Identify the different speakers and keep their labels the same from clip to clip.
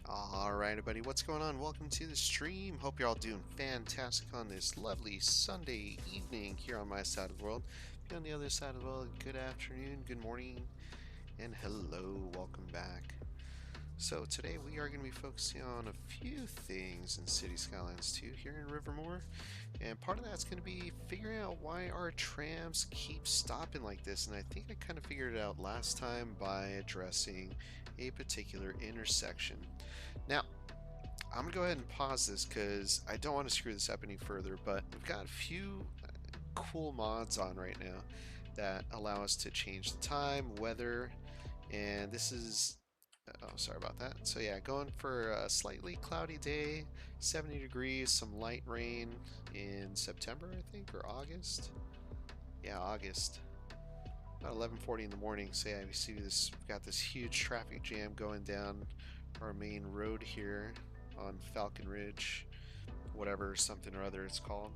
Speaker 1: Alright everybody, what's going on? Welcome to the stream. Hope you're all doing fantastic on this lovely Sunday evening here on my side of the world. If you're on the other side of the world, good afternoon, good morning, and hello, welcome back. So today we are going to be focusing on a few things in City Skylines 2 here in Rivermoor. And part of that's going to be figuring out why our trams keep stopping like this. And I think I kind of figured it out last time by addressing a particular intersection. Now, I'm going to go ahead and pause this because I don't want to screw this up any further, but we've got a few cool mods on right now that allow us to change the time, weather, and this is, oh, sorry about that. So yeah, going for a slightly cloudy day, 70 degrees, some light rain in September, I think, or August. Yeah, August. About 11:40 in the morning. So yeah, we see this. We've got this huge traffic jam going down our main road here on Falcon Ridge, whatever, something or other it's called.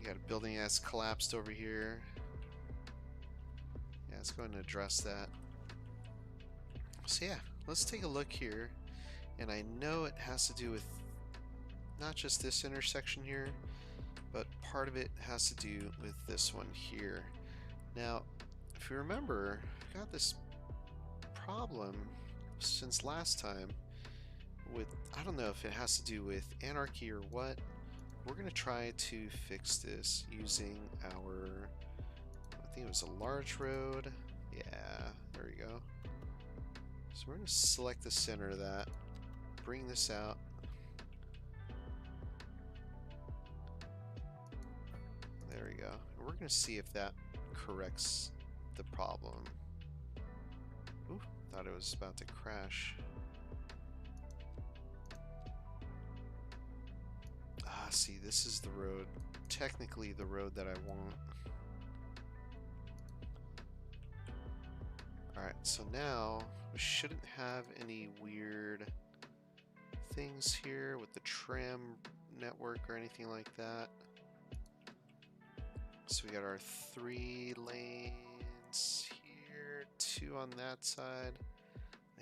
Speaker 1: You got a building that's collapsed over here. Yeah, let's go ahead and address that. So yeah, let's take a look here. And I know it has to do with not just this intersection here, but part of it has to do with this one here. Now, if you remember, I got this problem since last time with, I don't know if it has to do with anarchy or what. We're going to try to fix this using our, I think it was a large road. Yeah, there we go. So we're going to select the center of that, bring this out. There we go. And we're going to see if that corrects the problem. Ooh, thought it was about to crash. Ah, see, this is the road, technically the road that I want. Alright, so now we shouldn't have any weird things here with the tram network or anything like that. So we got our 3 lanes here, 2 on that side.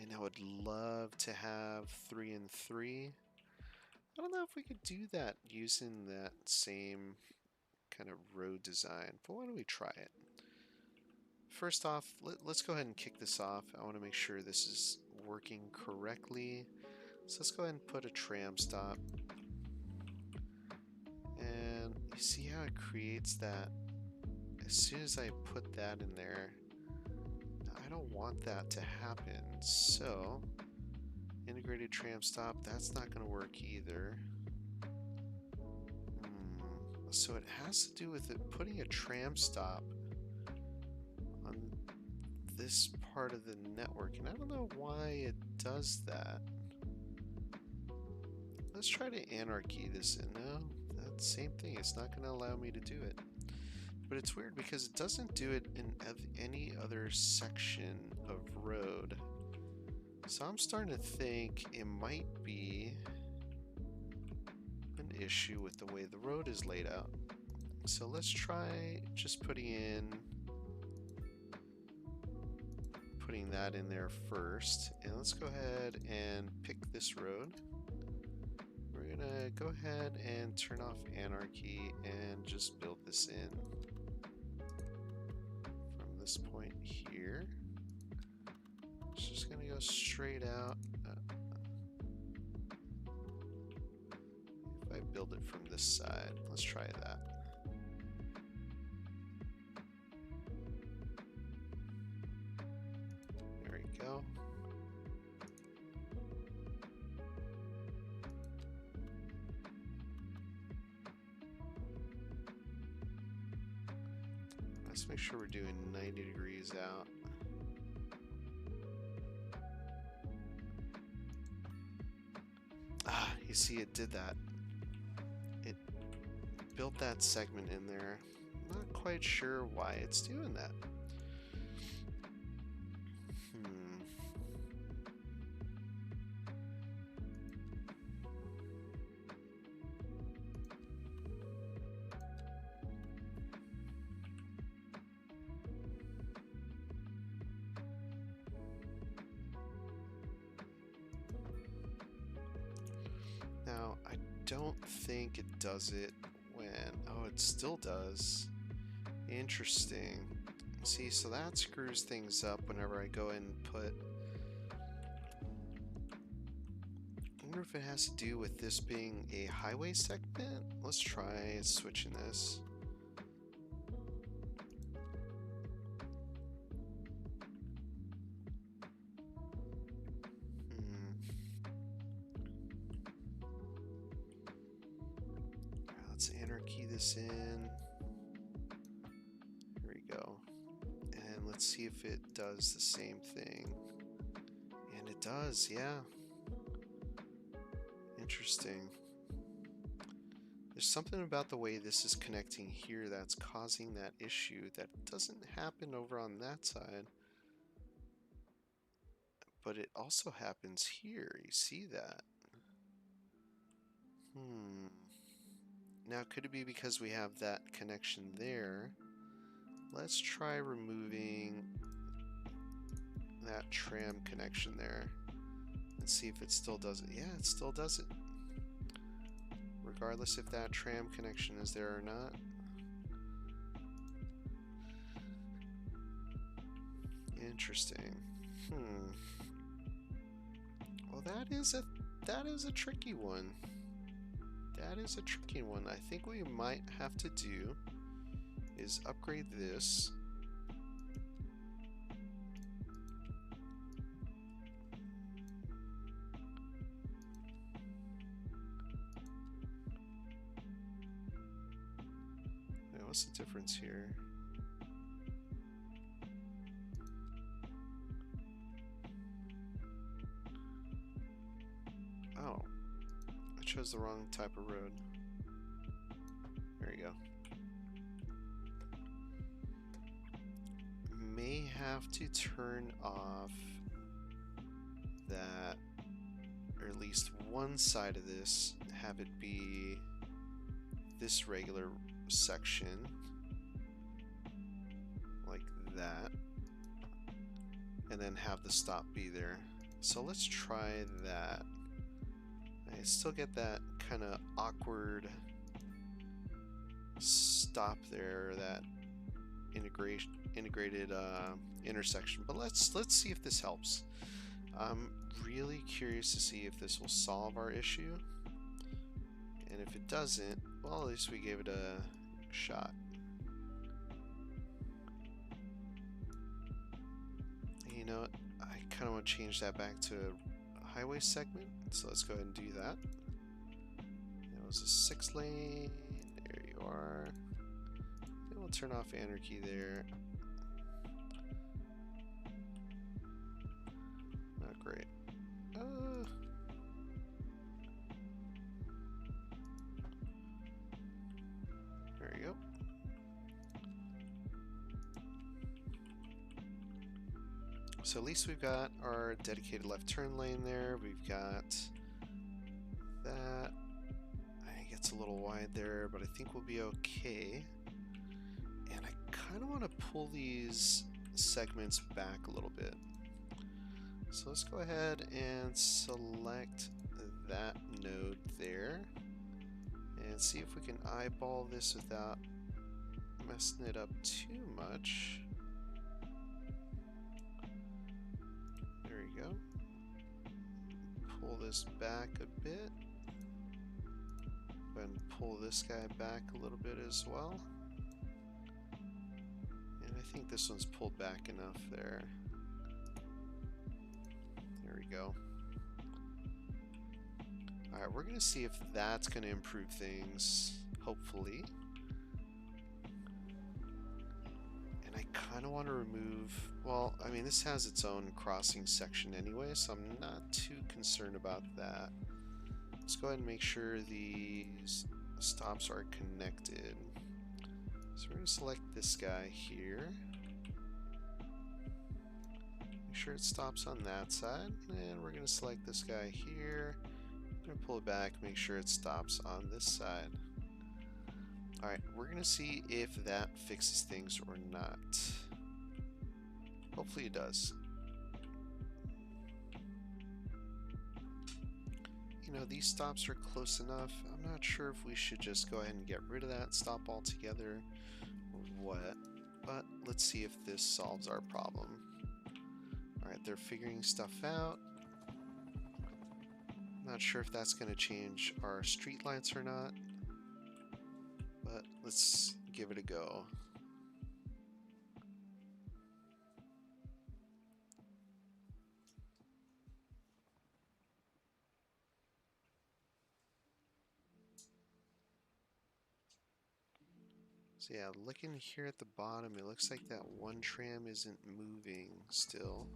Speaker 1: And I would love to have 3 and 3. I don't know if we could do that using that same kind of road design, but why don't we try it? First off, let's go ahead and kick this off. I want to make sure this is working correctly. So let's go ahead and put a tram stop. And you see how it creates that? As soon as I put that in there, I don't want that to happen. So, integrated tram stop, that's not going to work either. So it has to do with it putting a tram stop this part of the network, and I don't know why it does that. Let's try to anarchy this in. No, that's the same thing. It's not going to allow me to do it. But it's weird because it doesn't do it in any other section of road. So I'm starting to think it might be an issue with the way the road is laid out. So let's try just putting that in there first. And let's go ahead and pick this road. We're gonna go ahead and turn off anarchy and just build this in from this point here. It's just gonna go straight out. If I build it from this side, let's try that. There we go. Let's make sure we're doing 90 degrees out. Ah, you see it did that. It built that segment in there. I'm not quite sure why it's doing that. Now, I don't think it does it when... Oh, it still does. Interesting. See, so that screws things up whenever I go and put... I wonder if it has to do with this being a highway segment? Let's try switching this. Let's anarchy this in. Here we go. And let's see if it does the same thing. And it does, yeah. Interesting. There's something about the way this is connecting here that's causing that issue that doesn't happen over on that side. But it also happens here. You see that? Now, could it be because we have that connection there? Let's try removing that tram connection there and see if it still does it. Yeah, it still does it. Regardless if that tram connection is there or not. Interesting. Well, that is a tricky one. That is a tricky one. I think what we might have to do is upgrade this. Now, what's the difference here? Oh. I chose the wrong type of road. There you go. May have to turn off that, or at least one side of this, have it be this regular section, like that, and then have the stop be there. So let's try that. I still get that kind of awkward stop there, that integrated intersection. But let's see if this helps. I'm really curious to see if this will solve our issue. And if it doesn't, well, at least we gave it a shot. And you know what? I kind of want to change that back to a highway segment. So let's go ahead and do that. It was a 6-lane. There you are. And we'll turn off anarchy there. Great. There you go. So at least we've got our dedicated left turn lane there. We've got that. It gets a little wide there, but I think we'll be okay. And I kind of want to pull these segments back a little bit. So let's go ahead and select that node there and see if we can eyeball this without messing it up too much. There we go. Pull this back a bit. Go ahead and pull this guy back a little bit as well. And I think this one's pulled back enough there. There we go. Alright, we're going to see if that's going to improve things, hopefully. And I kind of want to remove, well, I mean, this has its own crossing section anyway, so I'm not too concerned about that. Let's go ahead and make sure these stops are connected. So we're going to select this guy here. Make sure it stops on that side. And we're going to select this guy here. I'm going to pull it back, make sure it stops on this side. Alright, we're going to see if that fixes things or not. Hopefully it does. You know, these stops are close enough. I'm not sure if we should just go ahead and get rid of that stop altogether or what. But let's see if this solves our problem. Alright, they're figuring stuff out. Not sure if that's going to change our street lights or not. But let's give it a go. So yeah, looking here at the bottom, it looks like that one tram isn't moving still.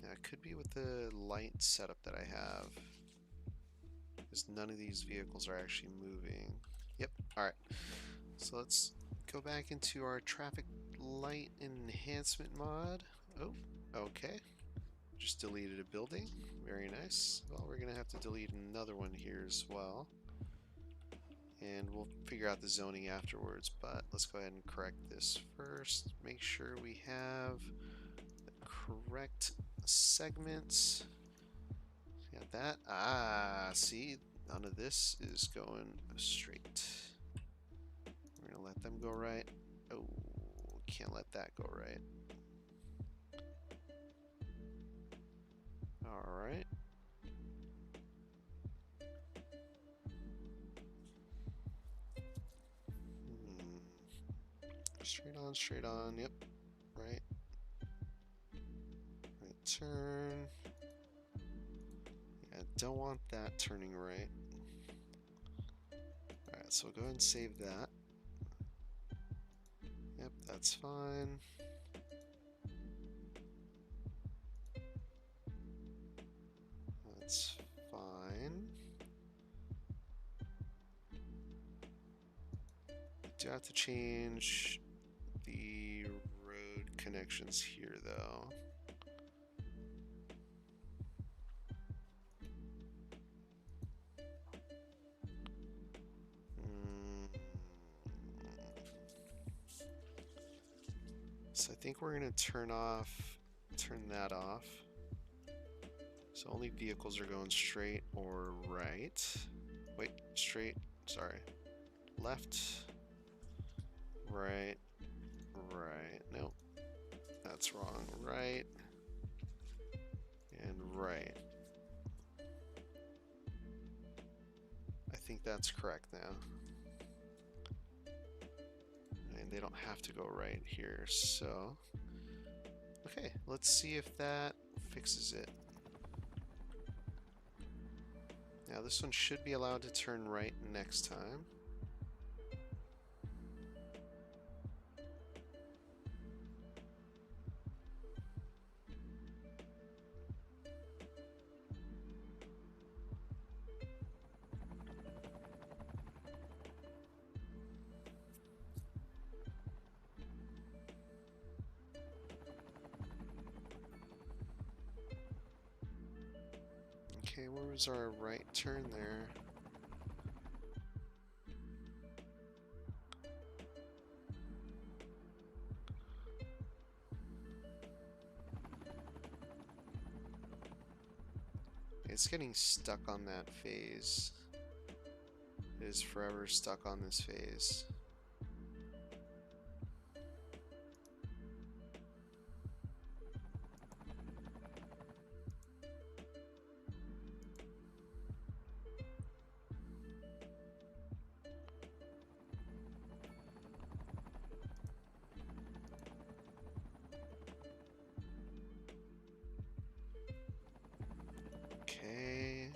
Speaker 1: Yeah, it could be with the light setup that I have, because none of these vehicles are actually moving. Yep, alright. So let's go back into our traffic light enhancement mod. Oh, okay. Just deleted a building. Very nice. Well, we're going to have to delete another one here as well. And we'll figure out the zoning afterwards, but let's go ahead and correct this first. Make sure we have the correct segments. Got that. Ah, see, none of this is going straight. We're gonna let them go right. Oh, can't let that go right. All right. Straight on, yep. Right. Right turn. Yeah, don't want that turning right. Alright, so we'll go ahead and save that. Yep, that's fine. That's fine. Do have to change the road connections here though. So I think we're gonna turn that off. So only vehicles are going straight or right. Wait, straight, sorry. Left, right, right. Nope, that's wrong. Right and right. I think that's correct now. And they don't have to go right here, so. Okay, let's see if that fixes it. Now this one should be allowed to turn right next time. Okay, where was our right turn there? It's getting stuck on that phase. It is forever stuck on this phase. Okay.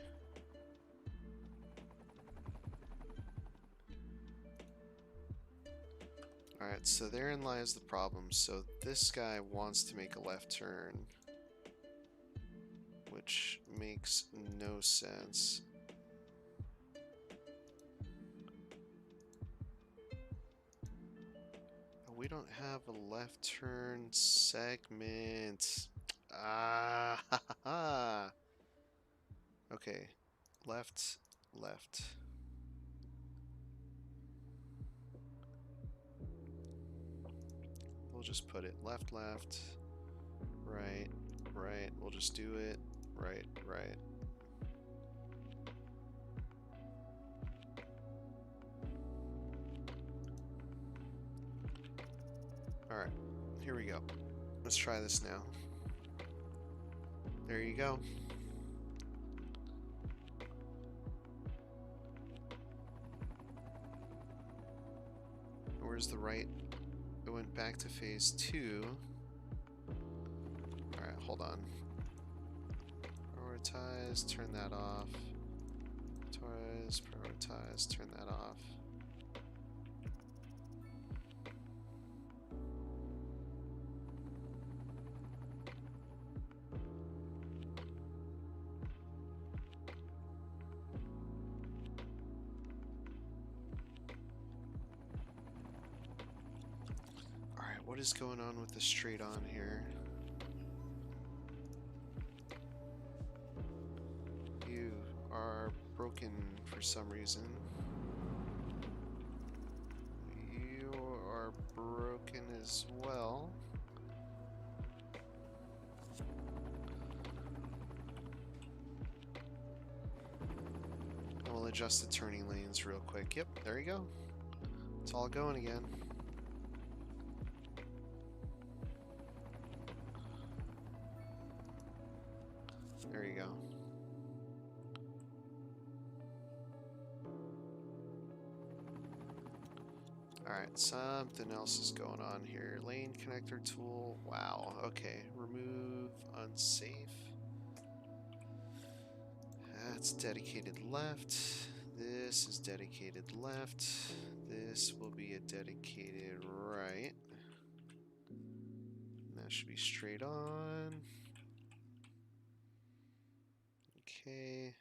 Speaker 1: Alright, so therein lies the problem. So this guy wants to make a left turn, which makes no sense. We don't have a left turn segment. Ah, ha, ha, ha. Okay, left, left. We'll just put it left, left, right, right. We'll just do it right, right. Alright, here we go. Let's try this now. There you go. Where's the right? It went back to phase 2. Alright, hold on. Prioritize, turn that off. Prioritize, turn that off. Alright, what is going on with the straight on here? You are broken for some reason. You are broken as well. And we'll adjust the turning lanes real quick. Yep, there you go. It's all going again. There you go. Alright, something else is going on here. Lane connector tool. Wow. Okay. Remove unsafe. That's dedicated left. This is dedicated left. This will be a dedicated right. And that should be straight on. Okay.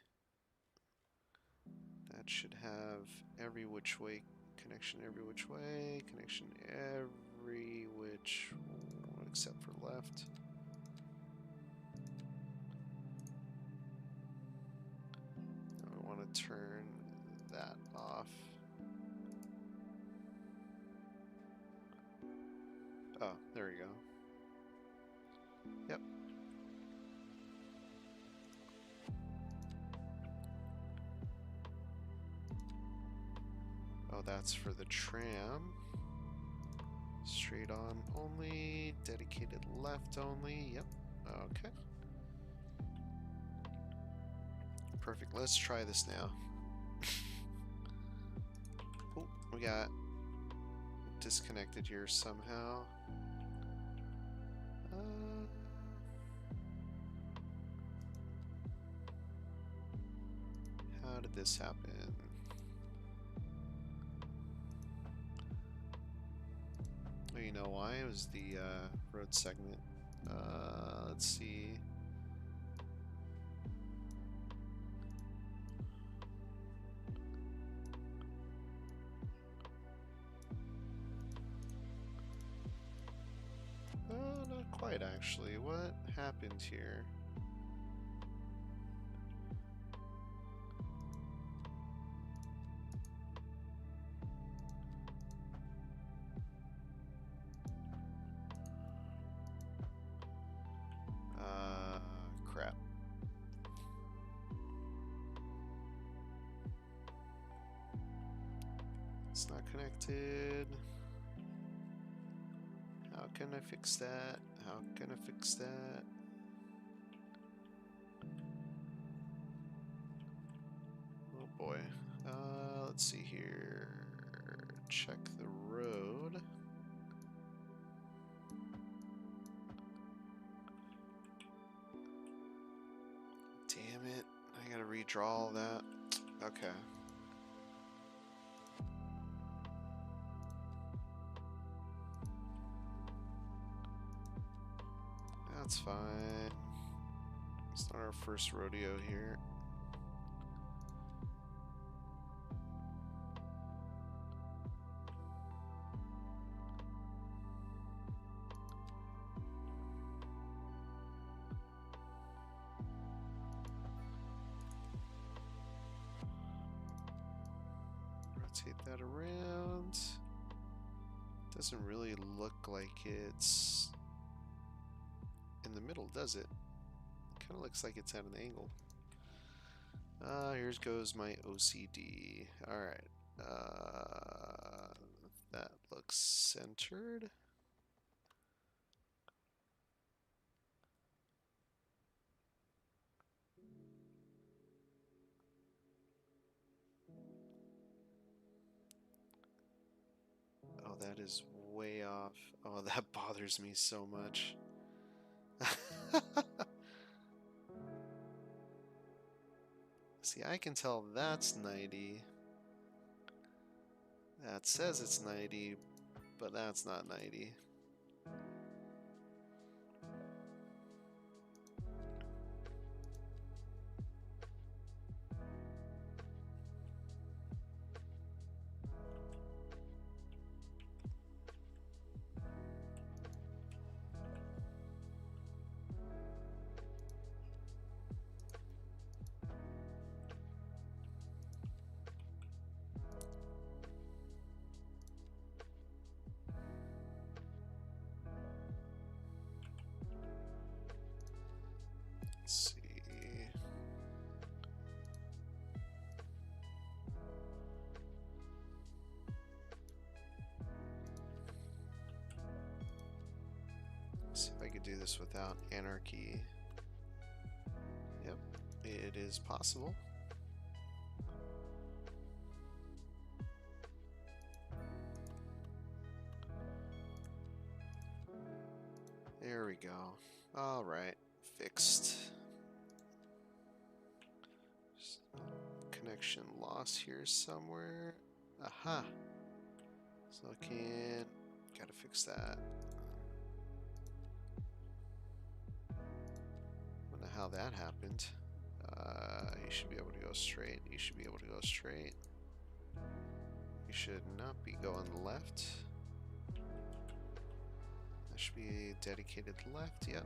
Speaker 1: That should have every which way connection, every which way connection, every which except for left. Now we want to turn that off. Oh, there we go. Yep. Oh, that's for the tram. Straight on only, dedicated left only. Yep. Okay. Perfect. Let's try this now. Oh, we got disconnected here somehow. How did this happen? Oh, you know why? It was the road segment. Let's see. Not quite actually. What happened here? It's not connected. How can I fix that? How can I fix that? Oh boy. Let's see here. Check the road. Damn it. I gotta redraw all that. Okay. That's fine. It's not our first rodeo here. Rotate that around. Doesn't really look like it's in the middle, does it? Kind of looks like it's at an angle. Here goes my OCD. Alright. That looks centered. Oh, that is way off. Oh, that bothers me so much. See, I can tell that's 90. That says it's 90, but that's not 90. Let's see. Let's see if I could do this without anarchy. Yep, it is possible. There we go. All right, fixed. Connection loss here somewhere. Aha. So I can. Gotta fix that. Don't know how that happened. You should be able to go straight. You should be able to go straight. You should not be going left. That should be dedicated left. Yep.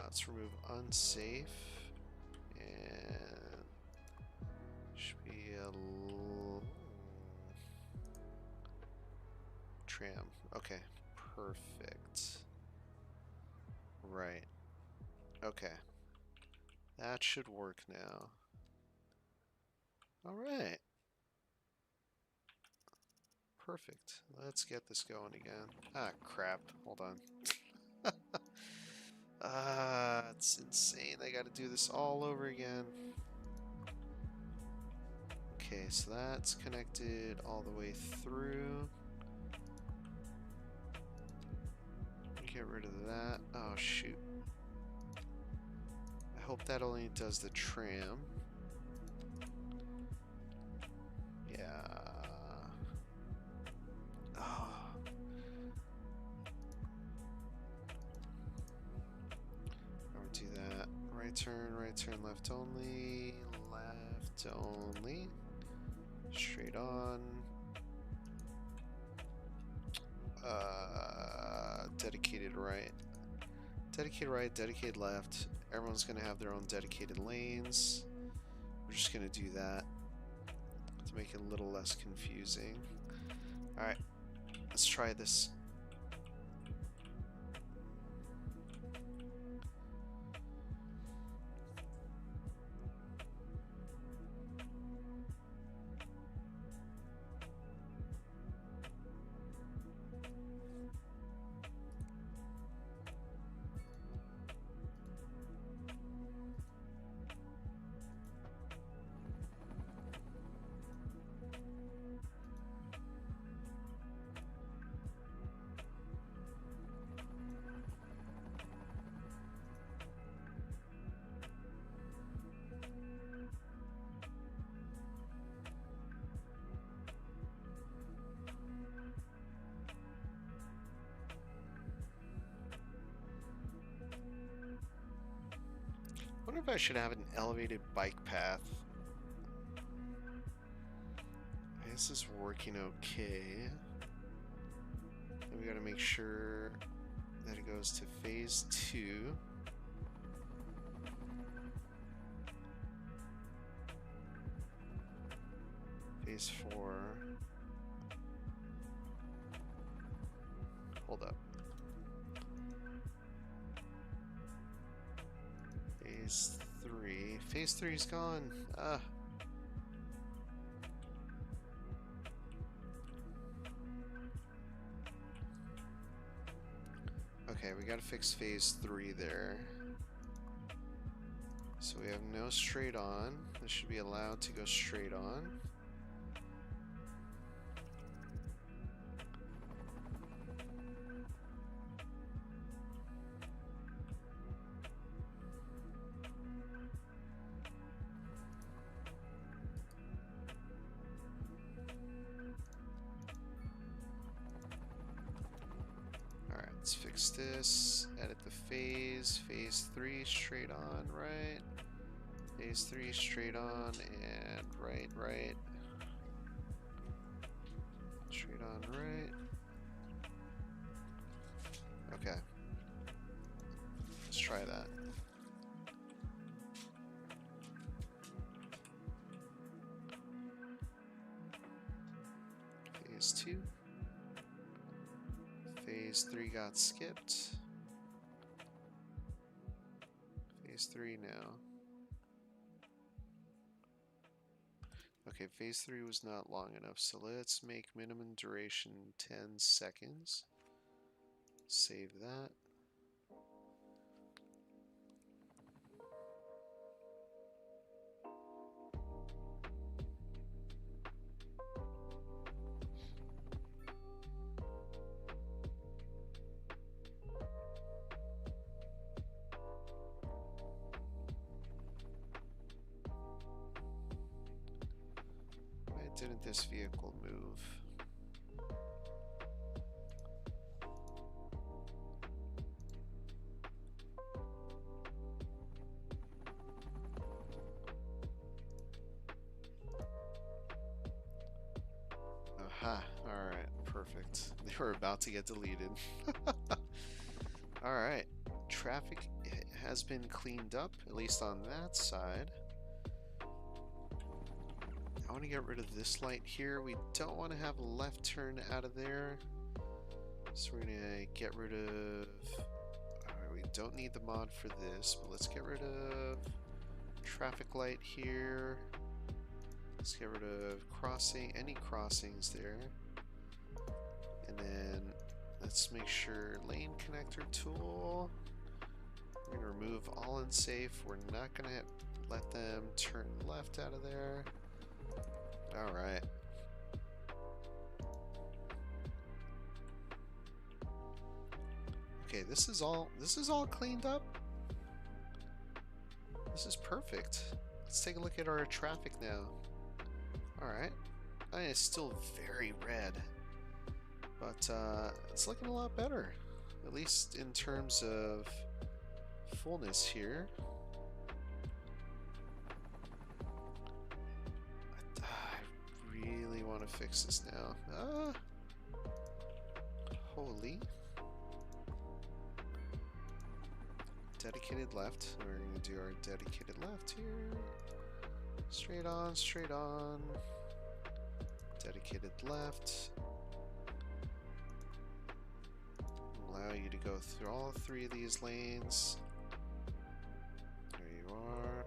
Speaker 1: Let's remove unsafe. And should be a tram. Okay, perfect. Right. Okay. That should work now. Alright. Perfect. Let's get this going again. Ah, crap. Hold on. It's insane. I gotta do this all over again. Okay, so that's connected all the way through. Get rid of that. Oh, shoot. I hope that only does the tram. Yeah. Oh. I would do that. Right turn, left only. Left only. Straight on. Dedicated right. Dedicated right, dedicated left. Everyone's going to have their own dedicated lanes. We're just going to do that to make it a little less confusing. Alright, let's try this. wonder if I should have an elevated bike path. This is working okay. And we gotta make sure that it goes to phase 2. Phase 4. Hold up. Phase 3. Phase 3's gone. Ah. Okay, we gotta fix phase 3 there. So we have no straight on. This should be allowed to go straight on. Alright, let's fix this. Edit the phase. Phase 3 straight on, right? Phase 3 straight on and right. Straight on, right. Okay. Let's try that. Phase 2. Phase 3 got skipped. Phase 3 now. Okay, phase 3 was not long enough, so let's make minimum duration 10 seconds. Save that. Didn't this vehicle move? Aha, alright, perfect. They were about to get deleted. Alright, traffic has been cleaned up, at least on that side. I want to get rid of this light here. We don't want to have a left turn out of there. So we're going to get rid of... Alright, we don't need the mod for this, but let's get rid of traffic light here. Let's get rid of any crossings there. And then let's make sure lane connector tool. We're going to remove all unsafe. We're not going to let them turn left out of there. Alright. Okay, this is all cleaned up. This is perfect. Let's take a look at our traffic now. Alright. I mean, it's still very red. But it's looking a lot better. At least in terms of fullness here. Really want to fix this now. Holy. Dedicated left. We're going to do our dedicated left here. Straight on, straight on. Dedicated left. Allow you to go through all 3 of these lanes. There you are.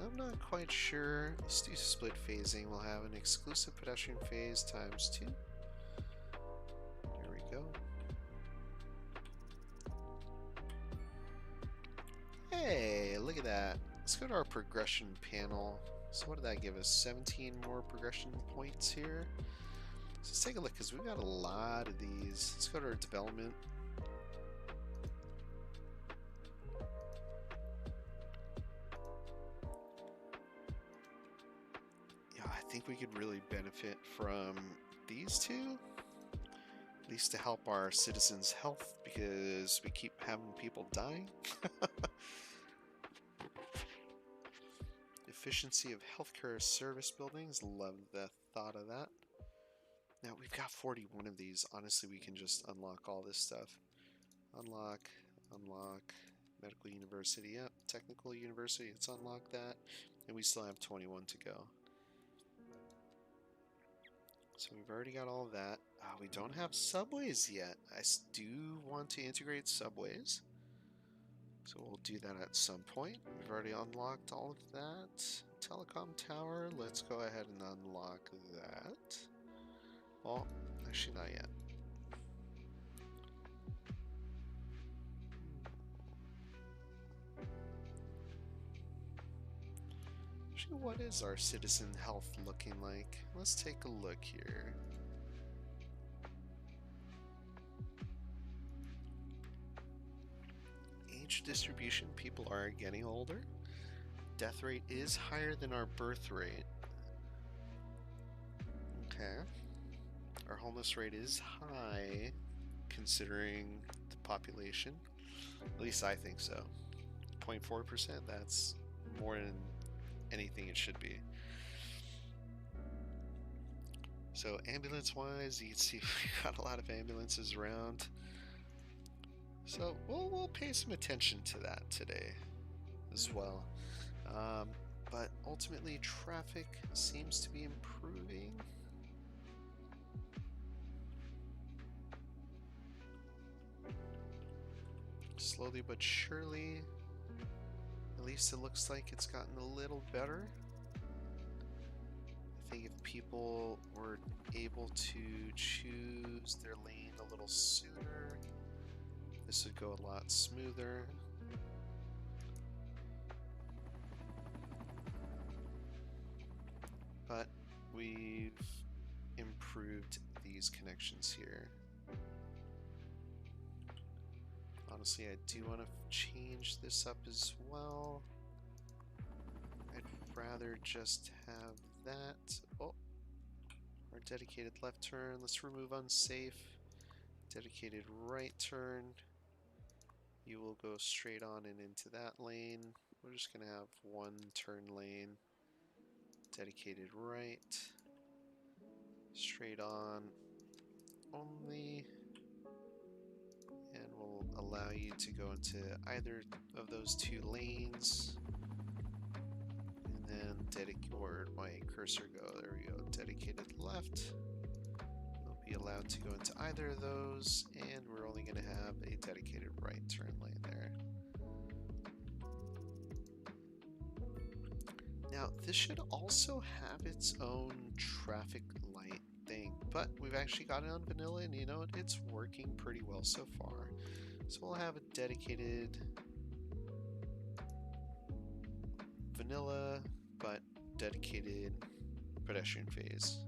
Speaker 1: I'm not quite sure. Let's do split phasing. We'll have an exclusive pedestrian phase times 2. There we go. Hey, look at that. Let's go to our progression panel. So what did that give us? 17 more progression points here. So let's take a look, because we've got a lot of these. Let's go to our development. I think we could really benefit from these two. At least to help our citizens' health, because we keep having people dying. Efficiency of healthcare service buildings. Love the thought of that. Now we've got 41 of these. Honestly, we can just unlock all this stuff. Unlock, unlock. Medical University, yep. Technical University, let's unlock that. And we still have 21 to go. So we've already got all of that. We don't have subways yet. I do want to integrate subways. So we'll do that at some point. We've already unlocked all of that. Telecom tower, let's go ahead and unlock that. Well, actually not yet. Actually, what is our citizen health looking like? Let's take a look here. Age distribution, people are getting older. Death rate is higher than our birth rate. Okay. Our homeless rate is high considering the population. At least I think so. 0.4%, that's more than anything it should be. So ambulance wise, you can see we got a lot of ambulances around. So we'll pay some attention to that today as well. But ultimately traffic seems to be improving. Slowly but surely. At least it looks like it's gotten a little better. I think if people were able to choose their lane a little sooner, this would go a lot smoother. But we've improved these connections here. Honestly, I do want to change this up as well. I'd rather just have that. Oh, our dedicated left turn. Let's remove unsafe. Dedicated right turn. You will go straight on and into that lane. We're just going to have one turn lane. Dedicated right. Straight on only. And we'll allow you to go into either of those two lanes. And then where'd my cursor go? There we go. Dedicated left. We'll be allowed to go into either of those, and we're only going to have a dedicated right turn lane there. Now, this should also have its own traffic light thing, but we've actually got it on vanilla, and you know what? It's working pretty well so far. So we'll have a dedicated vanilla, but dedicated pedestrian phase.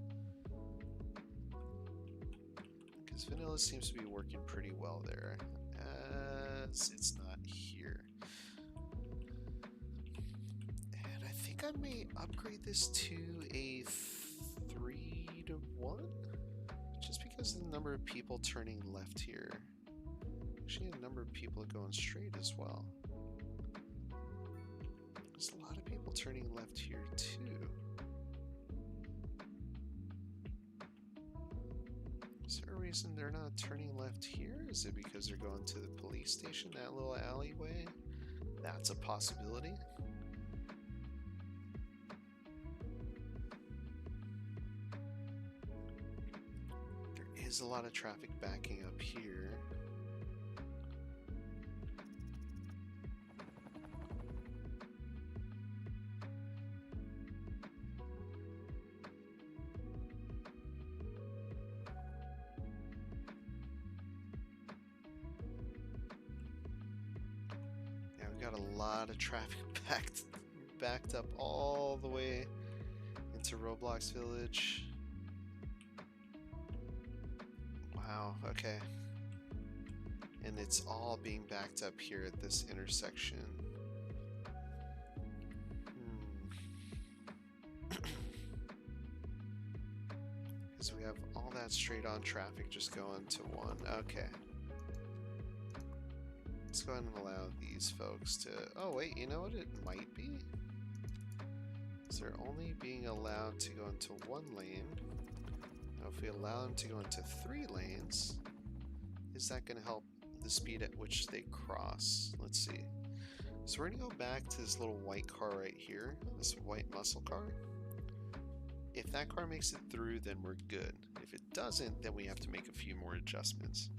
Speaker 1: Because vanilla seems to be working pretty well there, as it's not here. And I think I may upgrade this to a 3-to-1, just because of the number of people turning left here. Actually, a number of people going straight as well. There's a lot of people turning left here too. Is there a reason they're not turning left here? Is it because they're going to the police station, that little alleyway? That's a possibility. There is a lot of traffic backing up here. Got a lot of traffic backed up all the way into Roblox Village. Wow, okay. And it's all being backed up here at this intersection. Because we have all that straight on traffic just going to one. Okay. Let's go ahead and allow these folks to... Oh, wait, you know what it might be? Is they're only being allowed to go into one lane. Now, if we allow them to go into 3 lanes, is that going to help the speed at which they cross? Let's see. So we're going to go back to this little white car right here, this white muscle car. If that car makes it through, then we're good. If it doesn't, then we have to make a few more adjustments.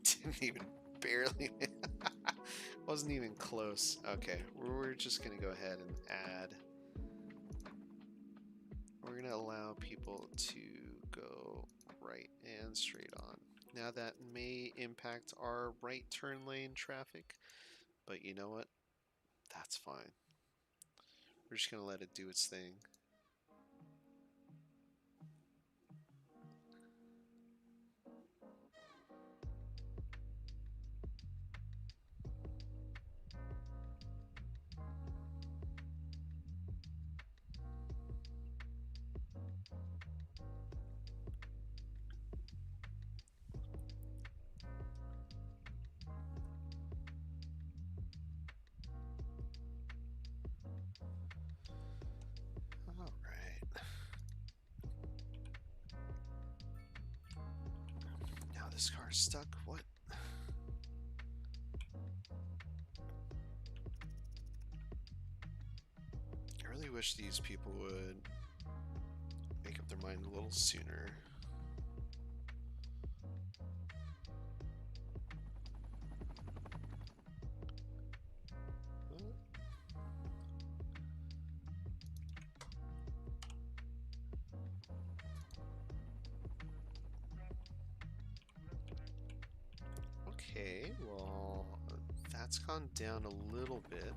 Speaker 1: Didn't even barely... Wasn't even close. Okay, we're just going to go ahead and add... We're going to allow people to go right and straight on. Now that may impact our right turn lane traffic, but you know what? That's fine. We're just going to let it do its thing. This car's stuck. What? I really wish these people would make up their mind a little sooner. Okay, well, that's gone down a little bit.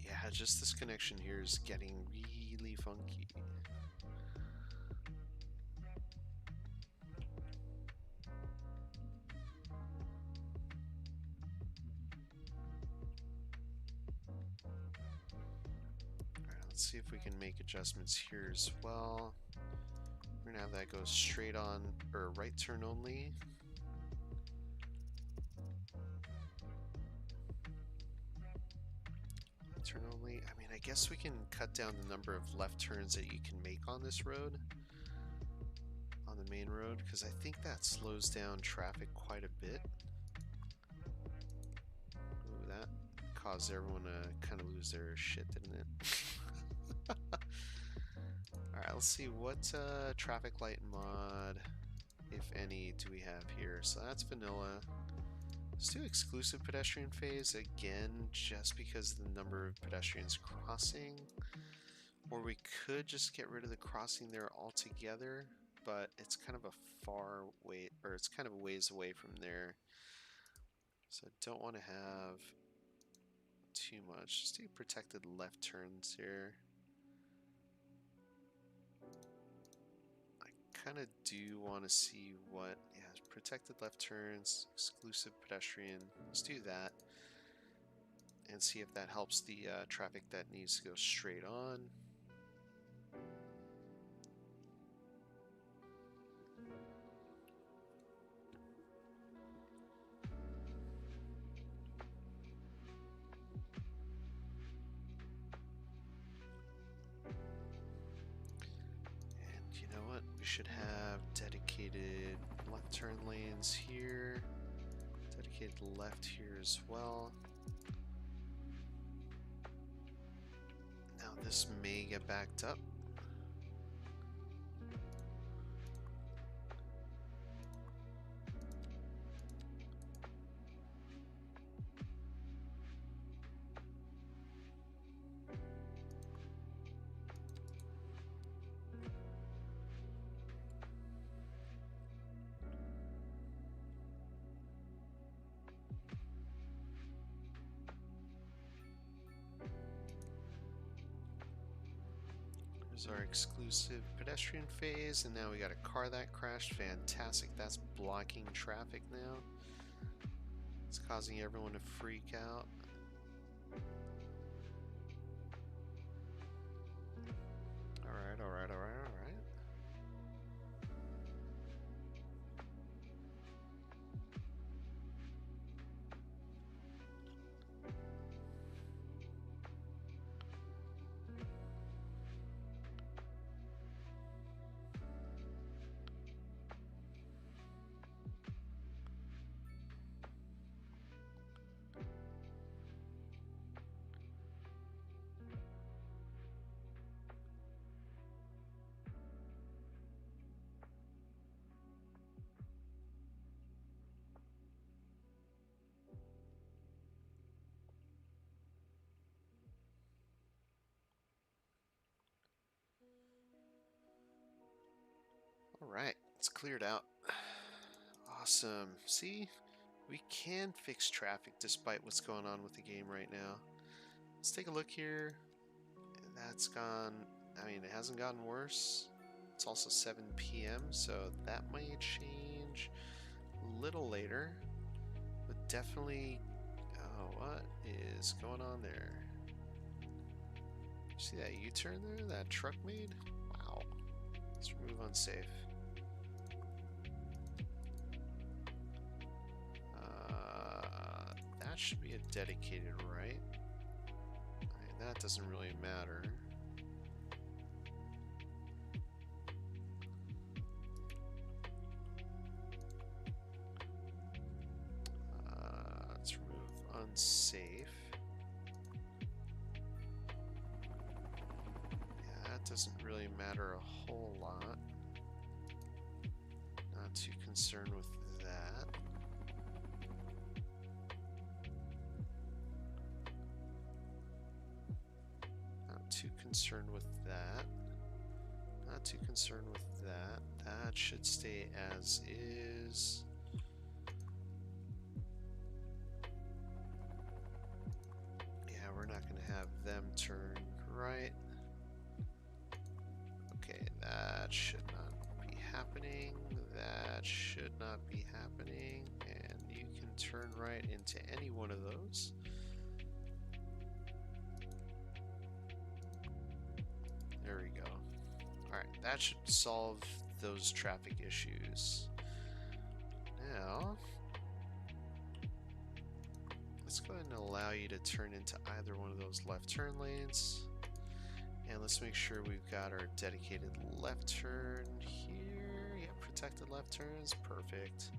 Speaker 1: Yeah, just this connection here is getting really funky. Let's see if we can make adjustments here as well. We're gonna have that go straight on, or right turn only. Right turn only. I mean, I guess we can cut down the number of left turns that you can make on this road, on the main road, because I think that slows down traffic quite a bit. Ooh, that caused everyone to kind of lose their shit, didn't it? Alright, let's see what traffic light mod, if any, do we have here. So that's vanilla. Let's do exclusive pedestrian phase again, just because of the number of pedestrians crossing. Or we could just get rid of the crossing there altogether, but it's kind of a far way, or it's kind of a ways away from there. So I don't want to have too much. Just do protected left turns here. Kind of do want to see what, yeah, protected left turns, exclusive pedestrian. Let's do that and see if that helps the traffic that needs to go straight on. You know what? We should have dedicated left turn lanes here, dedicated left here as well. Now this may get backed up. There's our exclusive pedestrian phase, and now we got a car that crashed. Fantastic. That's blocking traffic now. It's causing everyone to freak out. Alright, alright, alright, alright. Alright, it's cleared out. Awesome. See? We can fix traffic despite what's going on with the game right now. Let's take a look here. That's gone... I mean, it hasn't gotten worse. It's also 7 p.m., so that might change a little later. But definitely... Oh, what is going on there? See that U-turn there that truck made? Wow. Let's remove unsafe. That should be a dedicated right. I mean, that doesn't really matter. Let's remove unsafe. Yeah, that doesn't really matter a whole lot. Not too concerned with that. Too concerned with that. Not too concerned with that. That should stay as is. Yeah, we're not going to have them turn right. Okay, that should not be happening. That should not be happening. And you can turn right into any one of those. There we go. Alright, that should solve those traffic issues. Now, let's go ahead and allow you to turn into either one of those left turn lanes. And let's make sure we've got our dedicated left turn here. Yeah, protected left turns. Perfect.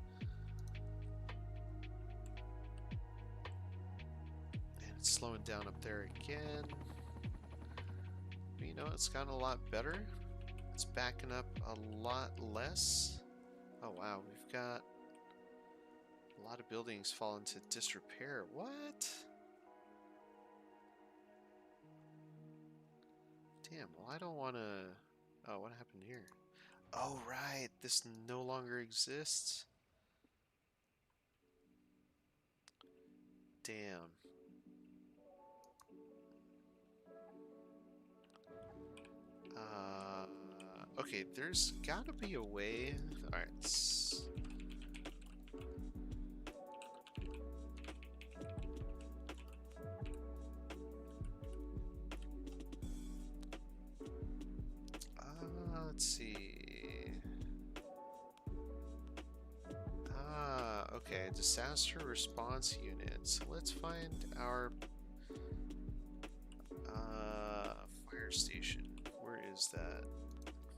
Speaker 1: And it's slowing down up there again. You know, it's gotten a lot better. It's backing up a lot less. Oh wow, we've got a lot of buildings fall into disrepair. What? Damn, well I don't want to... Oh, what happened here? Oh right, this no longer exists. Damn. Okay, there's gotta be a way. Alright. Let's see. Okay, disaster response unit. So let's find our fire station. Where is that?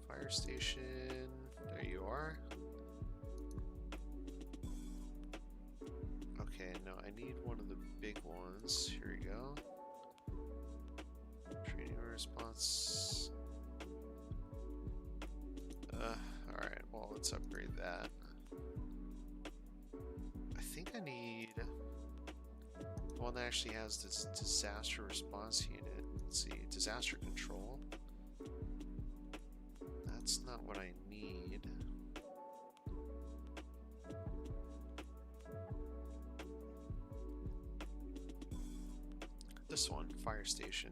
Speaker 1: Fire station. There you are. Okay, no, I need one of the big ones. Here we go. Training response. Alright, well, let's upgrade that. I think I need one that actually has this disaster response unit. Let's see, disaster control. That's not what I need. This one, fire station.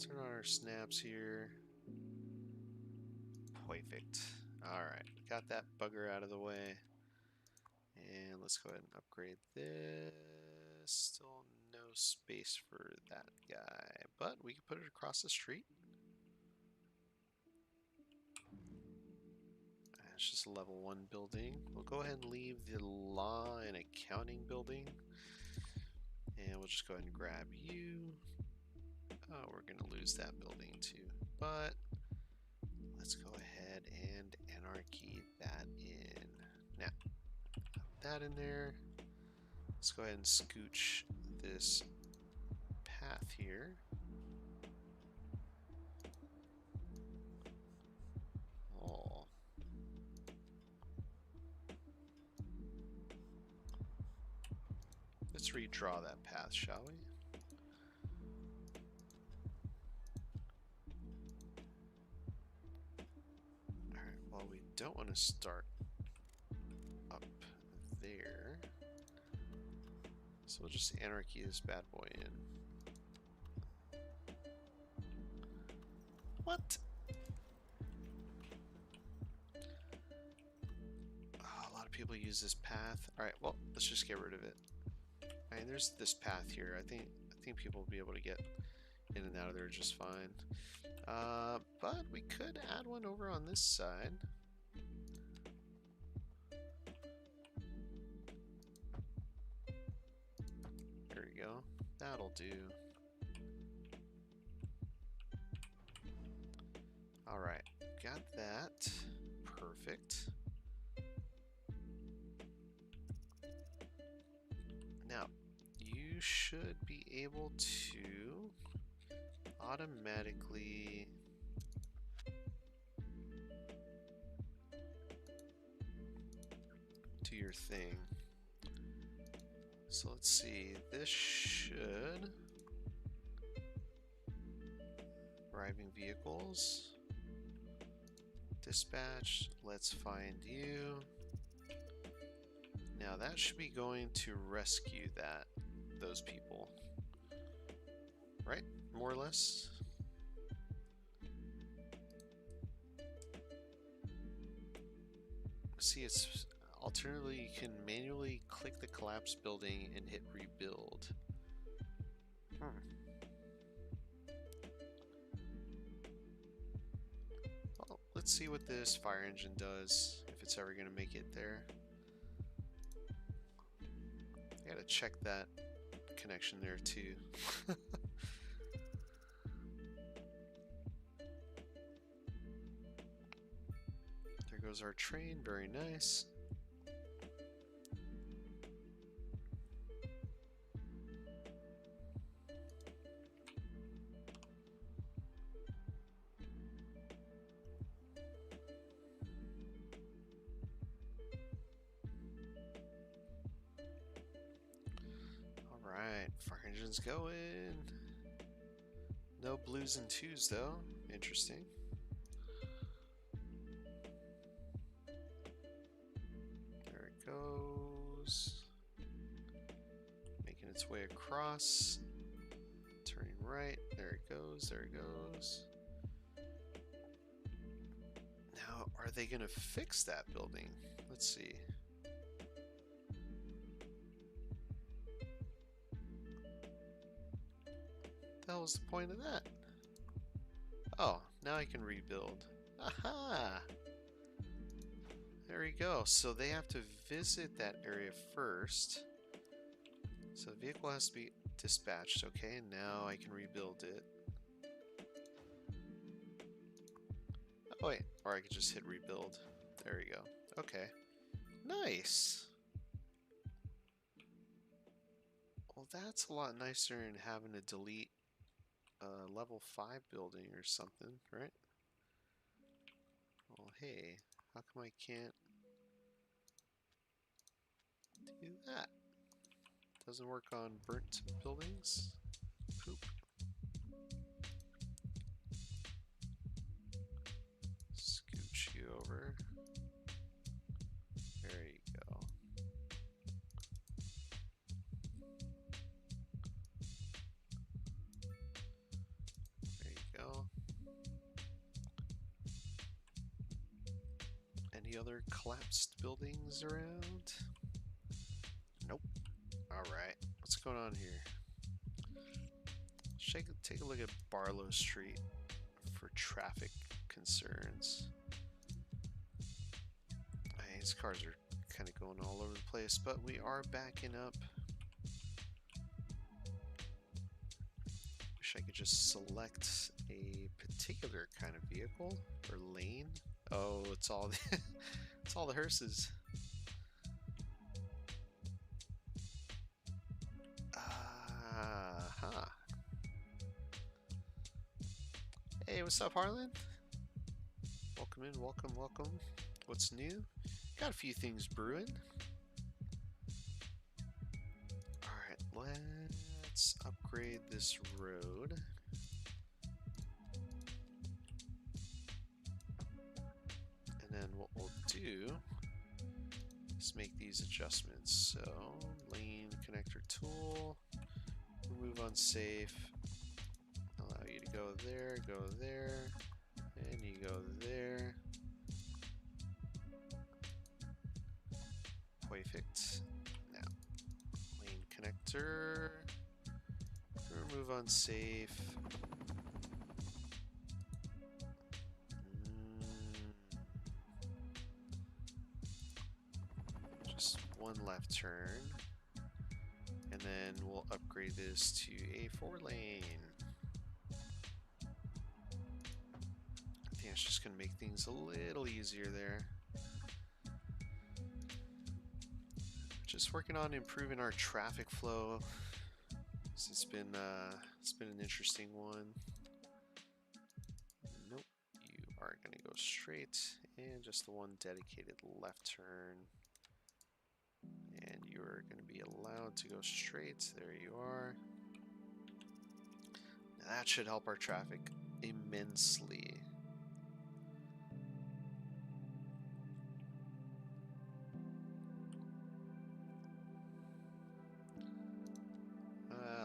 Speaker 1: Let's turn on our snaps here. Perfect. Alright, got that bugger out of the way. And let's go ahead and upgrade this. Still no space for that guy, but we can put it across the street. It's just a level 1 building. We'll go ahead and leave the law and accounting building. And we'll just go ahead and grab you. Oh, we're going to lose that building too. But let's go ahead and anarchy that in. Now, that in there. Let's go ahead and scooch this path here. Oh. Let's redraw that path, shall we? Alright, well, we don't want to start up there. So we'll just anarchy this bad boy in. What? Oh, a lot of people use this path. Alright, well, let's just get rid of it. Alright, there's this path here. I think people will be able to get in and out of there just fine. But we could add one over on this side. There we go. That'll do. Alright, got that. Perfect. Now, you should be able to automatically do your thing. So let's see, this should arriving vehicles, dispatch, let's find you. Now that should be going to rescue those people, right? More or less. See, it's alternatively you can manually click the collapsed building and hit rebuild. Well, let's see what this fire engine does, if it's ever going to make it there. I gotta check that connection there too. There goes our train, very nice. Alright, fire engine's going. No blues and twos though. Interesting. There it goes. Making its way across. Turning right. There it goes. There it goes. Now, are they going to fix that building? Let's see. What the hell was the point of that? Oh, now I can rebuild. Aha! There we go. So they have to visit that area first. So the vehicle has to be dispatched. Okay, now I can rebuild it. Oh wait, or I could just hit rebuild. There we go. Okay. Nice! Well, that's a lot nicer than having to delete a level 5 building or something, right? Well, hey, how come I can't do that? Doesn't work on burnt buildings? Poop. Scooch you over. There you go. There Any other collapsed buildings around? Nope. Alright, what's going on here? Take a look at Barlow Street for traffic concerns. These cars are kind of going all over the place, but we are backing up. Wish I could just select a particular kind of vehicle or lane. Oh, it's all the it's all the hearses. Huh. Hey, what's up, Harlan? Welcome in, welcome, welcome. What's new? Got a few things brewing. Alright, let's upgrade this road. And then what we'll do is make these adjustments. So, lane connector tool, remove unsafe, allow you to go there, and you go there. Perfect. Now, lane connector, remove unsafe. Just one left turn, and then we'll upgrade this to a 4-lane. I think it's just going to make things a little easier there. Just working on improving our traffic flow. It's been an interesting one. Nope, you are going to go straight, and just the one dedicated left turn. And you are going to be allowed to go straight. There you are. Now that should help our traffic immensely.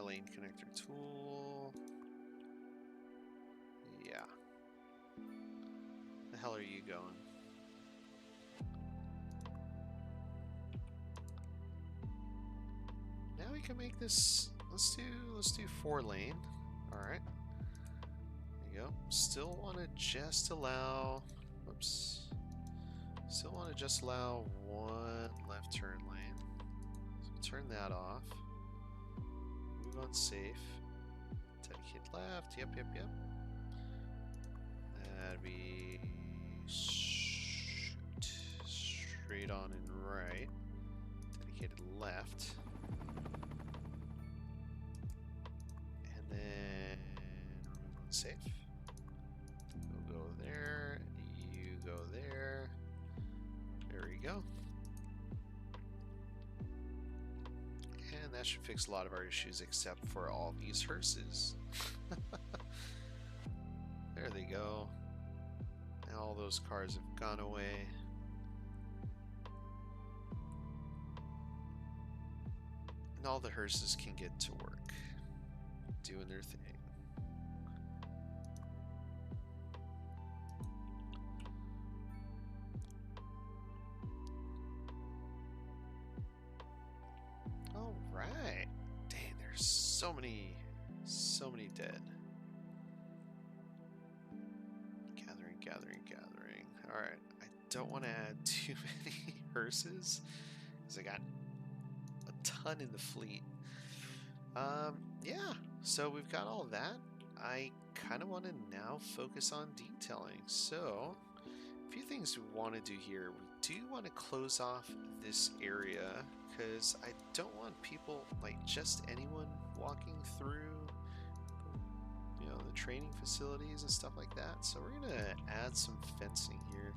Speaker 1: Lane connector tool. Yeah. The hell are you going? Now we can make this. Let's do 4-lane. All right. There you go. Still want to just allow. Whoops. Still want to just allow one left turn lane. So we'll turn that off. Move on safe. Dedicate left. Yep. That'd be shoot. Straight on and right. Dedicated left. And then remove on safe. Go there. You go there. There we go. And that should fix a lot of our issues except for all these hearses. There they go. Now all those cars have gone away. And all the hearses can get to work, doing their thing. Alright. Dang, there's so many dead. Gathering. Alright, I don't want to add too many hearses, because I got a ton in the fleet. Yeah, so we've got all that. I kind of want to now focus on detailing. So, a few things we want to do here. We do want to close off this area, because I don't want people, like just anyone walking through, you know, the training facilities and stuff like that. So we're going to add some fencing here.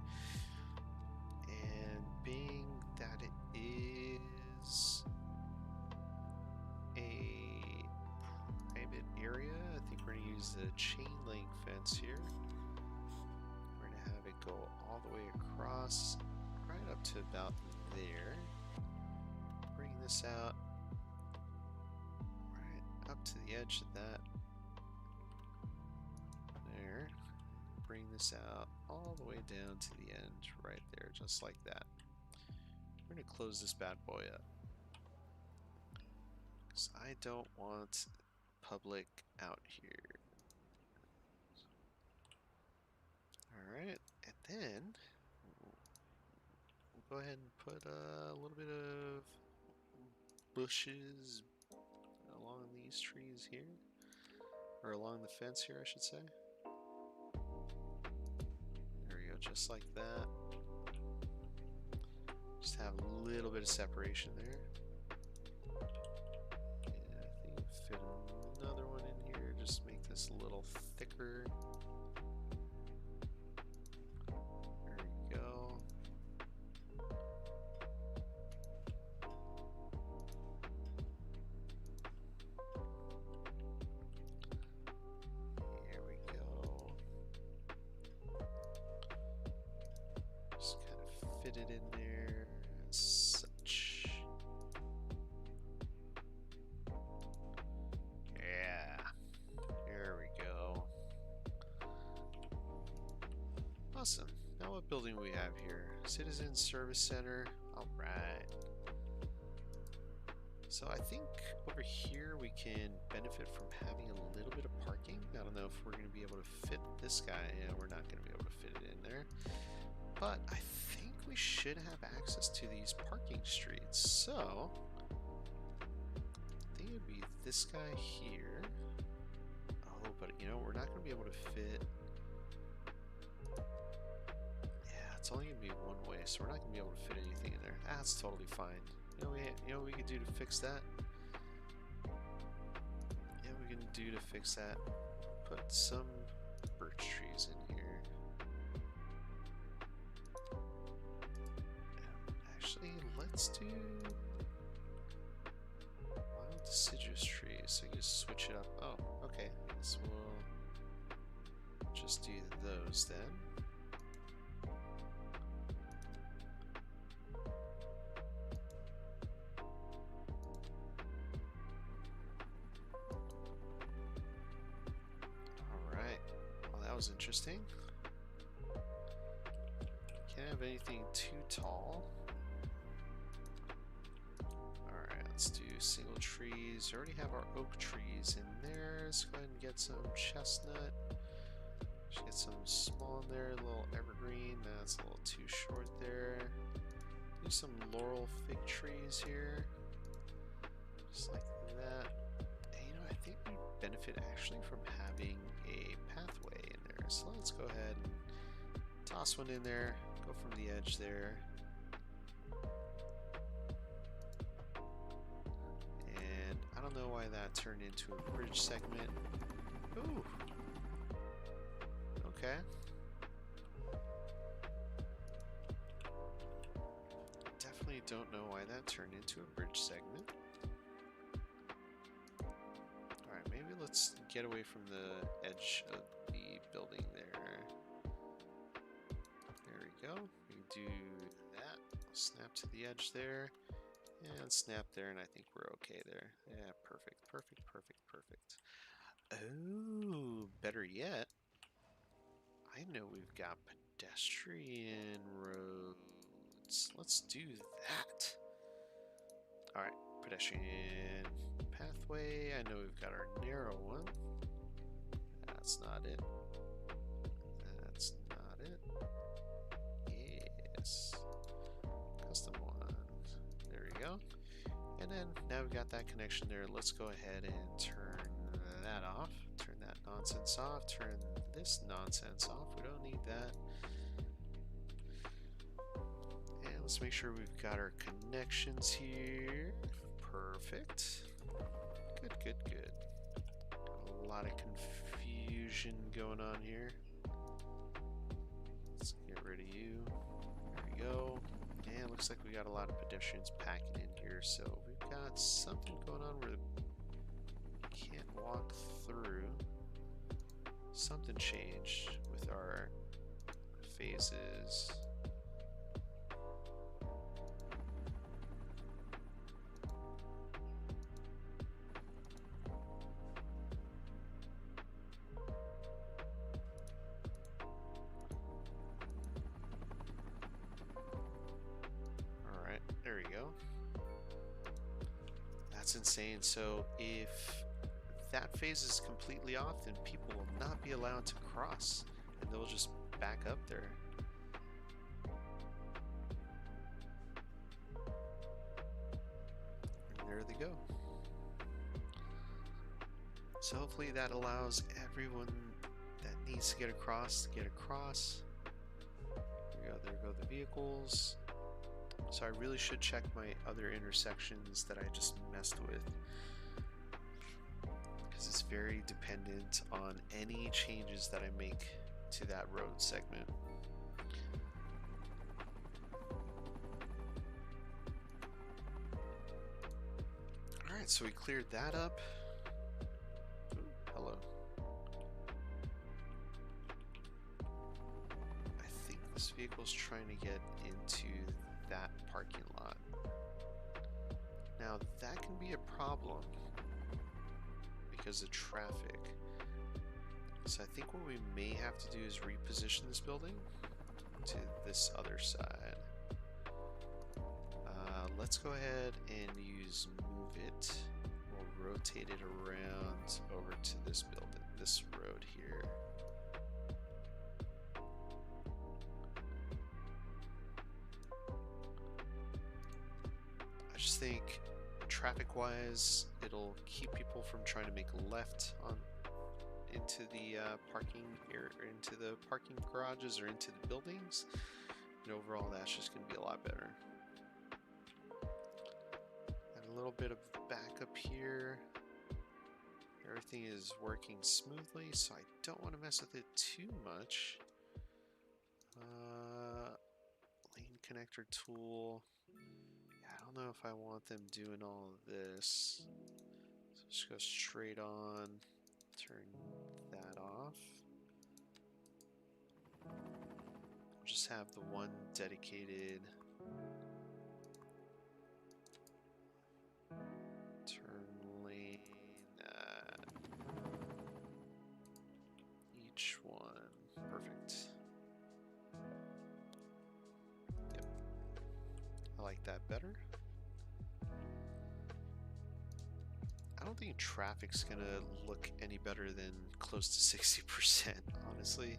Speaker 1: And being that it is a private area, I think we're going to use the chain link fence here. We're going to have it go all the way across, right up to about there. Bring this out right up to the edge of that. There. bring this out all the way down to the end right there, just like that. We're going to close this bad boy up, because I don't want public out here. Alright, and then we'll go ahead and put a little bit of bushes along these trees here, or along the fence here, I should say. There we go, just like that. Just have a little bit of separation there. And I think fit another one in here, just make this a little thicker. There we go. There we go. Just kind of fit it in there as such. Yeah, there we go. Awesome. Now what building we have here? Citizen Service Center. Alright. So I think over here we can benefit from having a little bit of parking. I don't know if we're going to be able to fit this guy. Yeah, we're not going to be able to fit it in there. But I think we should have access to these parking streets. So I think it'd be this guy here. Oh, but you know, we're not going to be able to fit. Yeah, it's only going to be one way, so we're not going to be able to fit anything in there. That's totally fine. You know what we could do to fix that? Yeah, we can do to fix that. Put some birch trees in here. Actually, let's do wild deciduous trees. So you just switch it up. Oh, okay. I guess we'll just do those then. Was interesting. Can't have anything too tall. Alright, let's do single trees. We already have our oak trees in there. Let's go ahead and get some chestnut. Just get some small in there, a little evergreen. That's a little too short there. Do some laurel fig trees here. Just like that. And you know, I think we benefit actually from having a pathway in there. So let's go ahead and toss one in there, go from the edge there. And I don't know why that turned into a bridge segment. Ooh. Okay. Definitely don't know why that turned into a bridge segment. Alright, maybe let's get away from the edge of the building there. There we go. We can do that. Snap to the edge there. And snap there, and I think we're okay there. Yeah, perfect, perfect, perfect, perfect. Oh, better yet, I know we've got pedestrian roads. Let's do that. Alright, pedestrian pathway. I know we've got our narrow one. That's not it. That's not it. Yes. Custom one. There we go. And then now we've got that connection there. Let's go ahead and turn that off. Turn that nonsense off. Turn this nonsense off. We don't need that. And let's make sure we've got our connections here. Perfect. Good, good, good. A lot of confusion going on here. Let's get rid of you. There we go. And looks like we got a lot of pedestrians packing in here, so we've got something going on where we can't walk through. Something changed with our phases. That's insane. So if that phase is completely off, then people will not be allowed to cross, and they'll just back up there. And there they go. So hopefully that allows everyone that needs to get across to get across. There go the vehicles. So I really should check my other intersections that I just messed with, because it's very dependent on any changes that I make to that road segment. Alright, so we cleared that up. Ooh, hello. I think this vehicle's trying to get into that parking lot. Now that can be a problem because of traffic. So I think what we may have to do is reposition this building to this other side. Let's go ahead and use move it. We'll rotate it around over to this building, this road here. I just think traffic-wise, it'll keep people from trying to make a left on into the parking area, into the parking garages or into the buildings, and overall that's just going to be a lot better. And a little bit of backup here. Everything is working smoothly, so I don't want to mess with it too much. Lane connector tool. Yeah, I don't know if I want them doing all of this. So just go straight on. Turn that off. Just have the one dedicated turn lane each one. Perfect. Yep. I like that better. I don't think traffic's gonna look any better than close to 60%, honestly.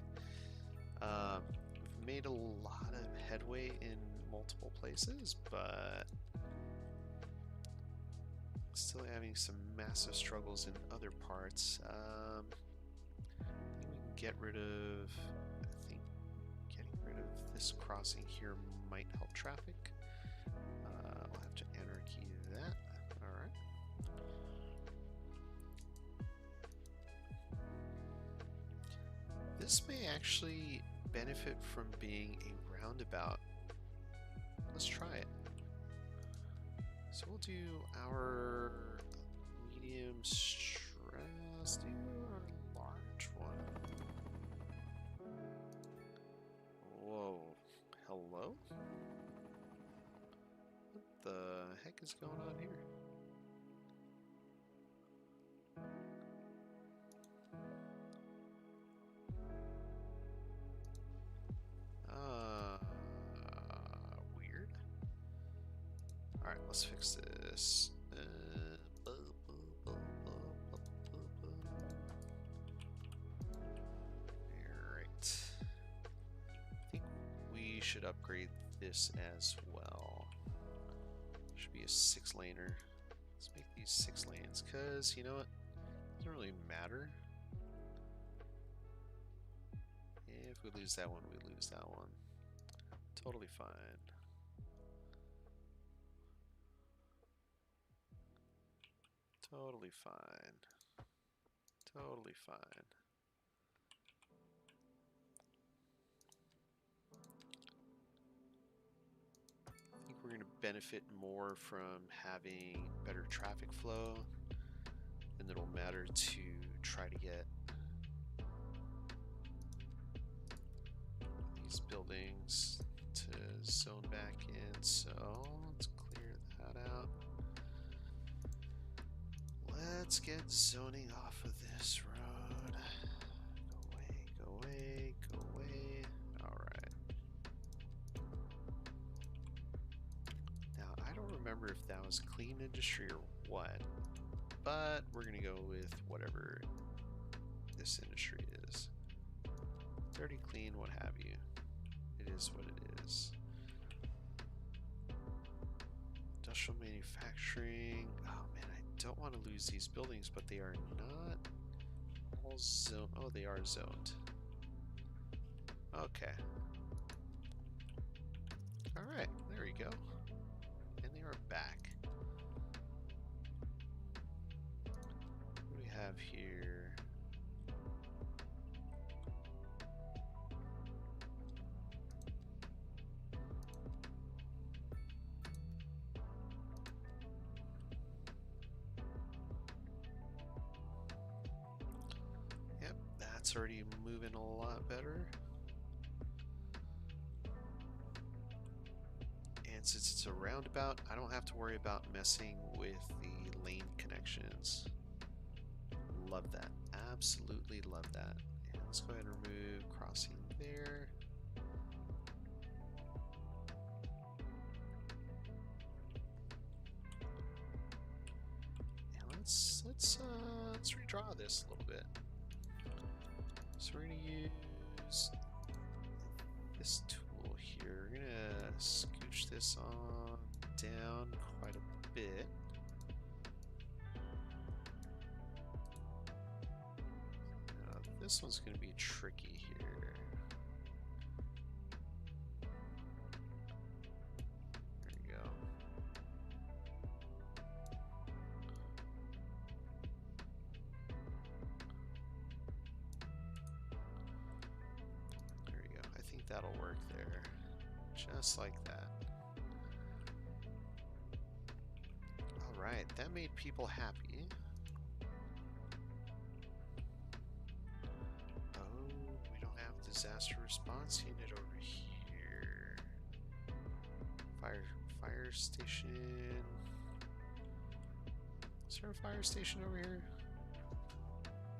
Speaker 1: We've made a lot of headway in multiple places, but still having some massive struggles in other parts. I think we can get rid of, I think getting rid of this crossing here might help traffic. I'll have to anarchy that. Alright. This may actually benefit from being a roundabout. Let's try it. So we'll do our medium stress, do our large one. Whoa, hello? What the heck is going on here? Weird. Alright, let's fix this. Alright. I think we should upgrade this as well. Should be a 6-laner. Let's make these 6 lanes, because you know what? It doesn't really matter. If we lose that one, we lose that one. Totally fine. Totally fine. Totally fine. I think we're going to benefit more from having better traffic flow, and it'll matter to try to get these buildings to zone back in. So let's clear that out. Let's get zoning off of this road. Go away, go away, go away. Alright. Now, I don't remember if that was clean industry or what, but we're gonna go with whatever this industry is. Dirty, clean, what have you. It is what it is. Industrial manufacturing. Oh man, I don't want to lose these buildings, but they are not all zoned. Oh, they are zoned. Okay. Alright, there we go. And they are back. What do we have here? Yep, that's already moving a lot better. And since it's a roundabout, I don't have to worry about messing with the lane connections. Love that. Absolutely love that. And let's go ahead and remove crossing there. And let's redraw this a little bit. So we're gonna use this tool here. We're gonna scooch this on down quite a bit. This one's gonna be tricky here. There you go. There you go. I think that'll work there. Just like that. Alright, that made people happy. Oh, we don't have disaster response unit over here. Fire station. Is there a fire station over here?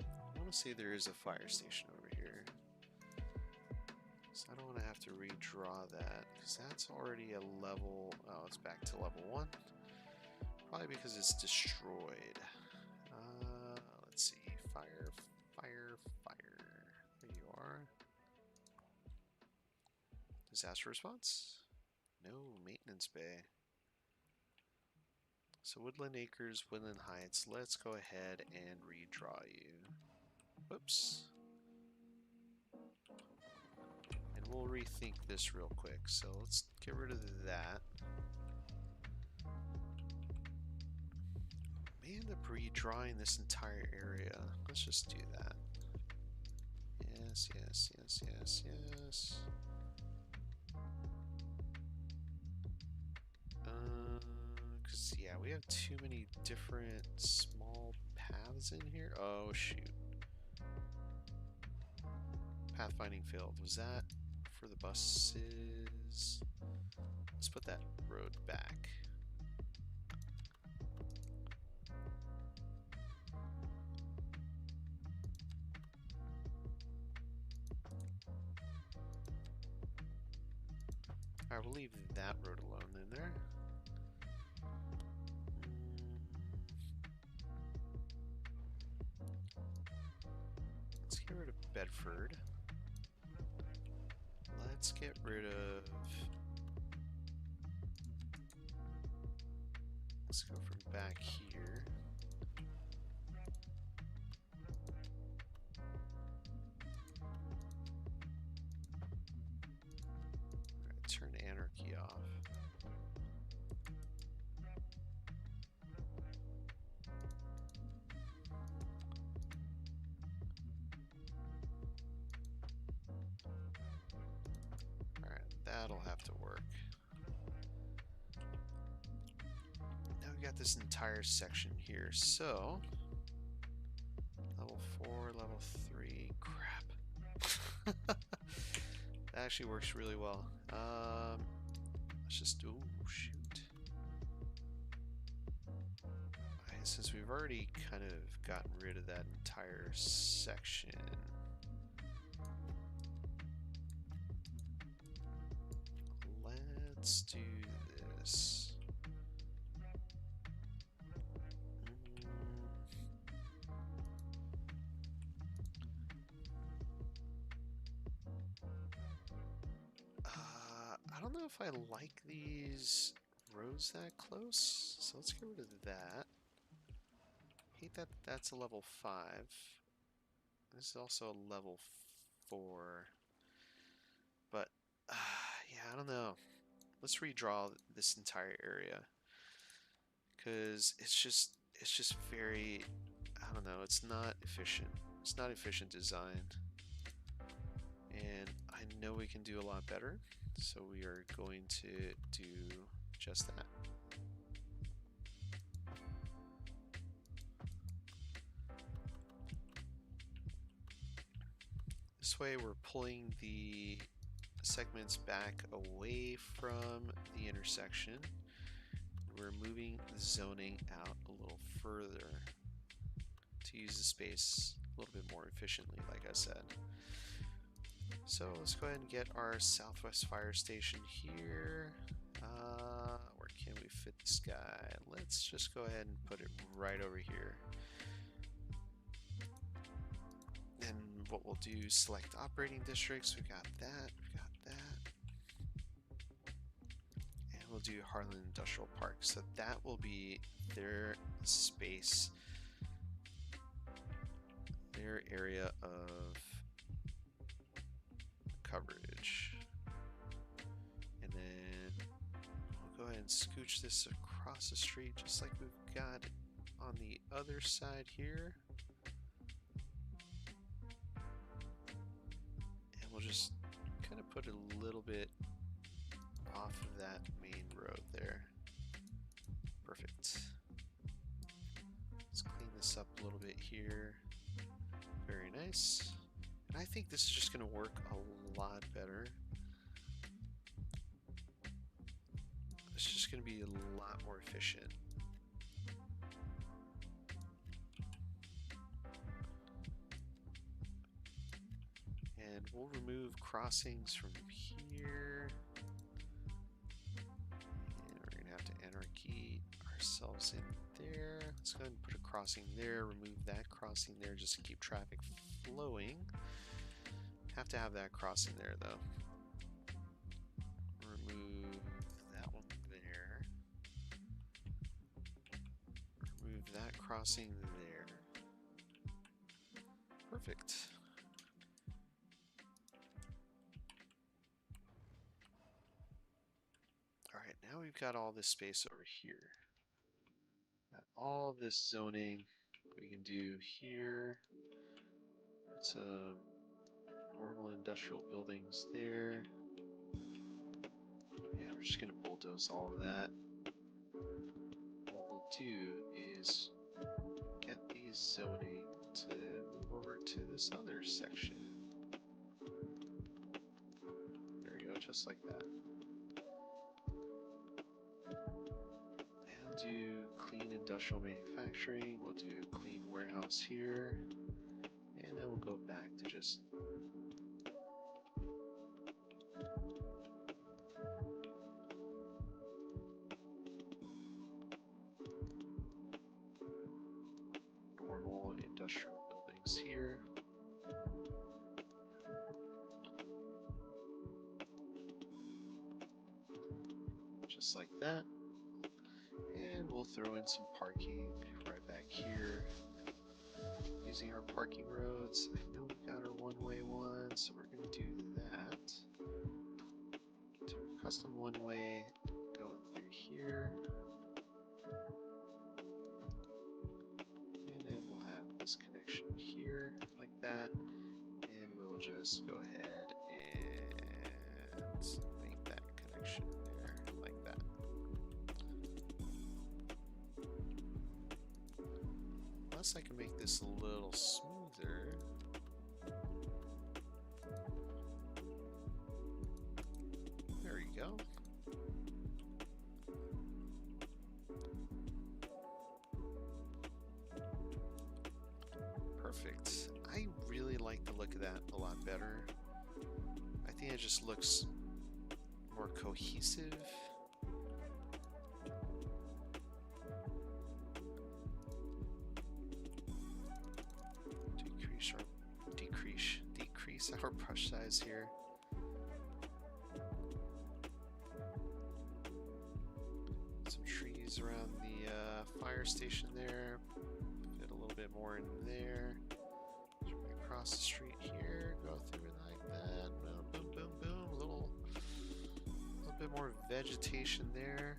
Speaker 1: I want to say there is a fire station over here. So I don't want to have to redraw that, because that's already a level. Oh, it's back to level 1. Probably because it's destroyed. Let's see. Fire. There you are. Disaster response? No, maintenance bay. So Woodland Acres, Woodland Heights. Let's go ahead and redraw you. Whoops. And we'll rethink this real quick. So let's get rid of that. May end up redrawing this entire area. Let's just do that. Yes. Because, yeah, we have too many different small paths in here. Oh, shoot. Pathfinding failed. Was that for the buses? Let's put that road back. Alright, we'll leave that road alone in there. Let's get rid of Bedford. Let's get rid of... Let's go from back here. Alright, turn anarchy off. Alright, that'll have to work. Now we got this entire section here, so level 4, level 3, crap. That actually works really well. Let's just do, oh, shoot. Okay, since we've already kind of gotten rid of that entire section, let's do this. don't know if I like these roads that close, so let's get rid of that. Hate that that's a level 5. This is also a level 4. But, yeah, I don't know. Let's redraw this entire area. Because it's just very, I don't know, it's not efficient. It's not efficient design. And I know we can do a lot better. So we are going to do just that. This way we're pulling the segments back away from the intersection. We're moving the zoning out a little further to use the space a little bit more efficiently, like I said. So let's go ahead and get our Southwest Fire Station here. Where can we fit this guy? Let's just go ahead and put it right over here. And what we'll do is select operating districts. We've got that, we've got that. And we'll do Harlan Industrial Park. So that will be their space, their area of coverage. And then we'll go ahead and scooch this across the street just like we've got on the other side here. And we'll just kind of put it a little bit off of that main road there. Perfect. Let's clean this up a little bit here. Very nice. And I think this is just going to work a lot better. It's just going to be a lot more efficient. And we'll remove crossings from here. And we're going to have to anarchy ourselves in there. Let's go ahead and put a crossing there. Remove that crossing there just to keep traffic flowing. Have to have that crossing there though. Remove that one there. Remove that crossing there. Perfect. Alright, now we've got all this space over here. Got all this zoning we can do here. It's normal industrial buildings there. Yeah, we're just gonna bulldoze all of that. What we'll do is get these zoning to move over to this other section. There we go, just like that. And do clean industrial manufacturing. We'll do clean warehouse here. And then we'll go back to just normal industrial buildings here. Just like that. And we'll throw in some parking right back here. Using our parking roads. I know we've got our one-way one, so we're going to do that. Do a custom one-way going through here. And then we'll have this connection here, like that. And we'll just go ahead and make that connection there, like that. Plus I can make this a little smoother. There we go. Perfect. I really like the look of that a lot better. I think it just looks more cohesive. Decrease our brush size here. station there. Fit a little bit more in there. Across the street here. Go through it like that. Boom, boom, boom, boom. A little bit more vegetation there.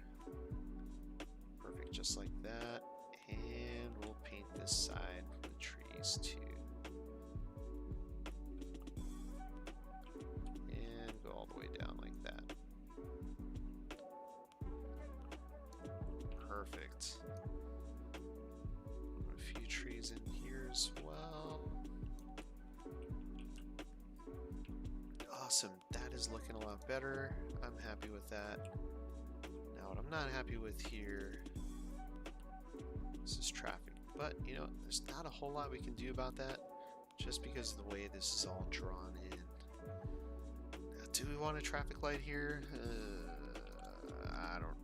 Speaker 1: Perfect, just like that. And we'll paint this side for the trees too. And go all the way down like that. Perfect. Put a few trees in here as well. Awesome, that is looking a lot better. I'm happy with that. Now what I'm not happy with here, this is traffic. But, you know, there's not a whole lot we can do about that just because of the way this is all drawn in. Now, do we want a traffic light here? I don't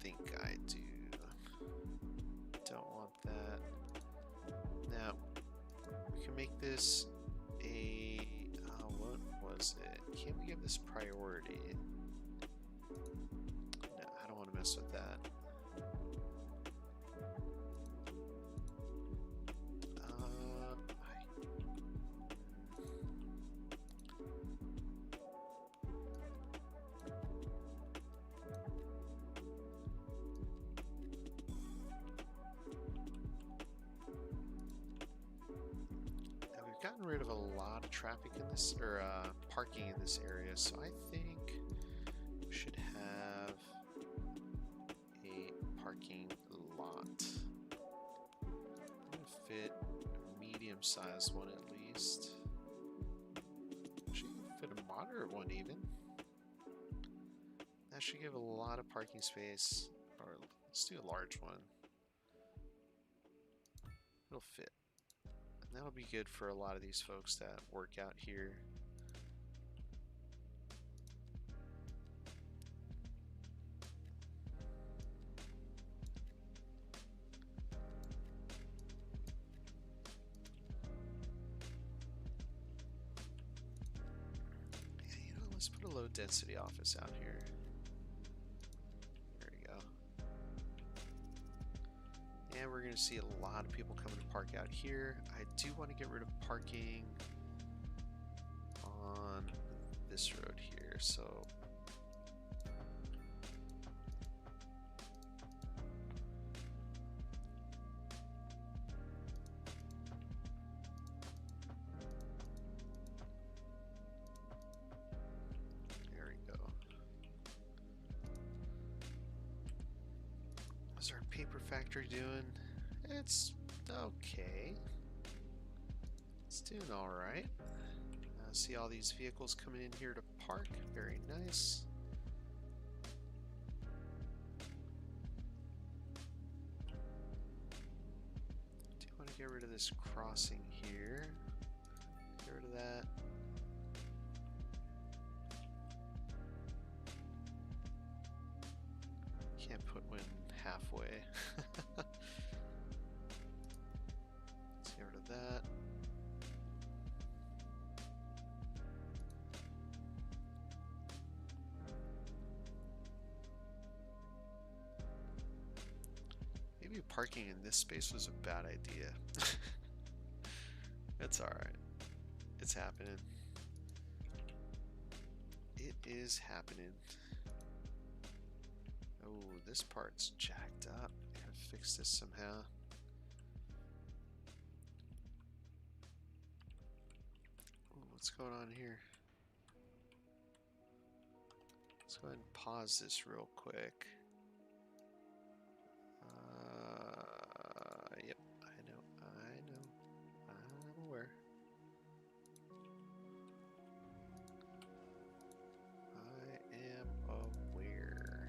Speaker 1: think I do. Don't want that. Now, we can make this a... what was it? Can't we give this priority? No, I don't want to mess with that. Gotten rid of a lot of traffic in this, or parking in this area, so I think we should have a parking lot. I'm gonna fit a medium-sized one at least. Actually, fit a moderate one even. That should give a lot of parking space, or let's do a large one. It'll fit. That'll be good for a lot of these folks that work out here. Yeah, you know, let's put a low density office out here. There we go. And we're going to see a lot of people coming to park out here. I do want to get rid of parking on this road here, so there we go. How's our paper factory doing? It's okay. It's doing all right. See all these vehicles coming in here to park. Very nice. Do you want to get rid of this crossing here? Get rid of that. Can't put one halfway. Let's get rid of that. Maybe parking in this space was a bad idea. It's alright. It's happening. It is happening. Oh, this part's jacked up. Gotta fix this somehow. Ooh, what's going on here? Let's go ahead and pause this real quick. Yep, I know. I'm aware. I am aware.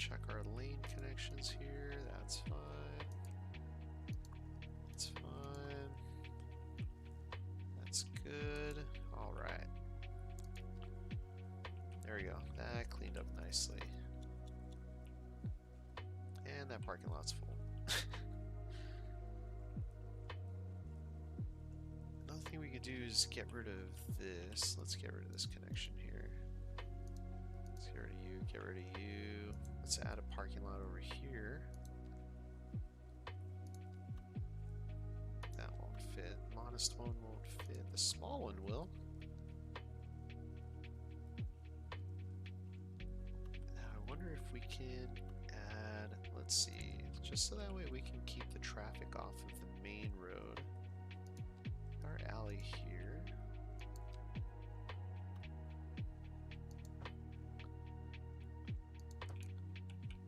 Speaker 1: check our lane connections here. That's fine. That's fine. That's good. All right. There we go. That cleaned up nicely. And that parking lot's full. Another thing we could do is get rid of this. Let's get rid of this connection here. Let's get rid of you, get rid of you. Let's add a parking lot over here. That won't fit. Modest one won't fit. The small one will. I wonder if we can add, let's see, just so that way we can keep the traffic off of the main road. Our alley here.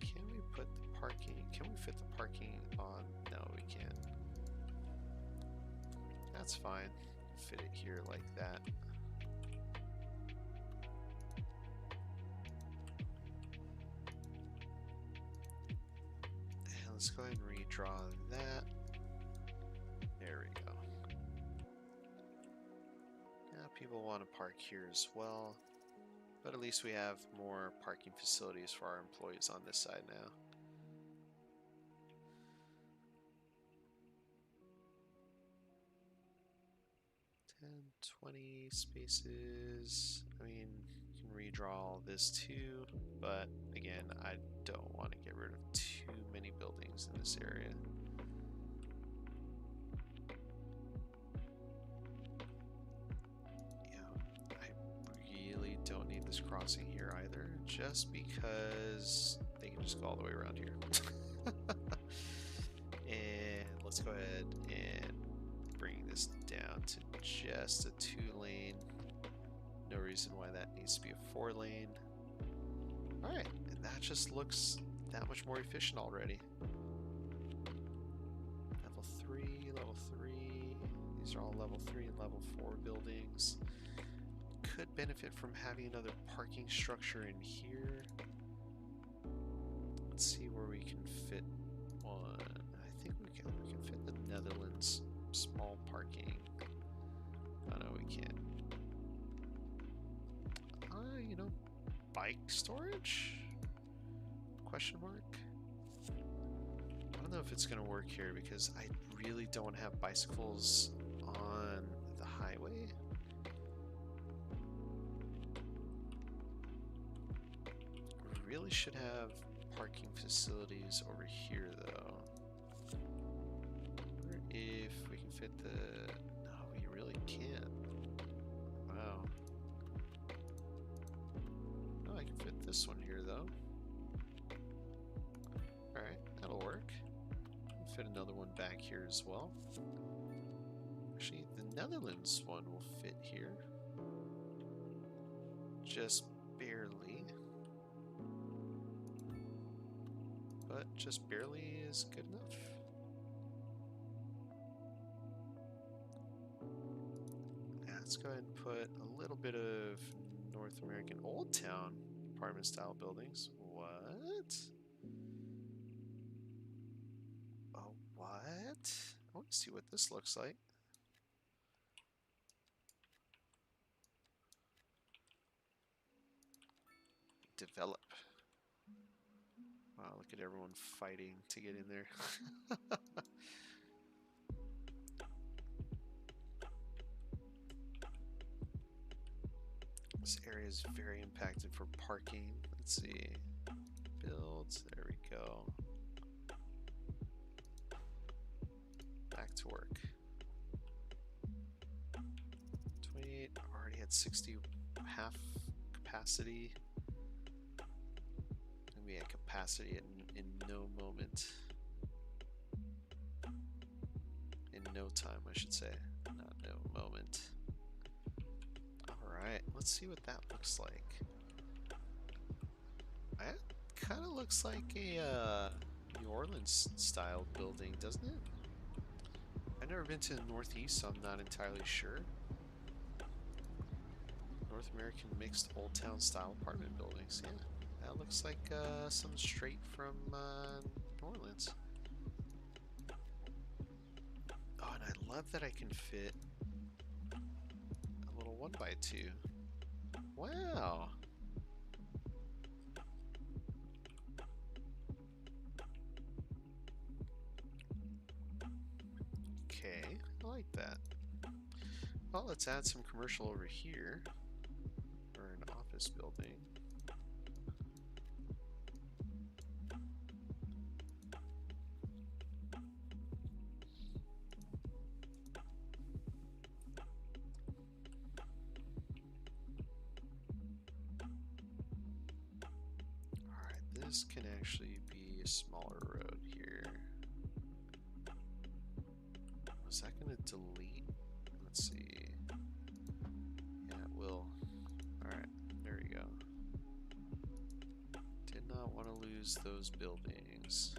Speaker 1: Can we put the parking, can we fit the parking on? No, we can't. That's fine. Fit it here like that. And let's go ahead and redraw that. There we go. Now people want to park here as well, but at least we have more parking facilities for our employees on this side now. 10, 20 spaces. I mean, you can redraw all this too, but again, I don't want to get rid of too many buildings in this area. Yeah, I really don't need this crossing here either, just because they can just go all the way around here. And let's go ahead and bring this down to just a 2-lane. No reason why that needs to be a 4-lane. Alright, and that just looks that much more efficient already. Level 3, level 3. These are all level 3 and level 4 buildings. Could benefit from having another parking structure in here. Let's see where we can fit one. I think we can fit the Netherlands small parking. Oh no, we can't. You know, bike storage? Question mark? I don't know if it's gonna work here because I really don't have bicycles on the highway. We really should have parking facilities over here though. I wonder if we can fit the... No, we really can't. Wow. Oh, I can fit this one here though. Alright, that'll work. Fit another one back here as well. Actually, the Netherlands one will fit here. Just barely. But just barely is good enough. Yeah, let's go ahead and put a little bit of North American Old Town apartment style buildings. What? Oh, what? I want to see what this looks like. Develop. Wow, look at everyone fighting to get in there. This area is very impacted for parking. Let's see. Builds. There we go. Back to work. 28. Already at 60. Half capacity. Gonna be at capacity in no moment. In no time, I should say. Not no moment. Alright, let's see what that looks like. That kind of looks like a New Orleans style building, doesn't it? I've never been to the Northeast, so I'm not entirely sure. North American mixed old town style apartment buildings. Yeah, that looks like some straight from New Orleans. Oh, and I love that I can fit a little 1x2. Wow. Okay, I like that. Well, let's add some commercial over here, or an office building. Alright, this can actually be a smaller road here. Was that going to delete? Let's see. Yeah, it will. Alright, there we go. Did not want to lose those buildings.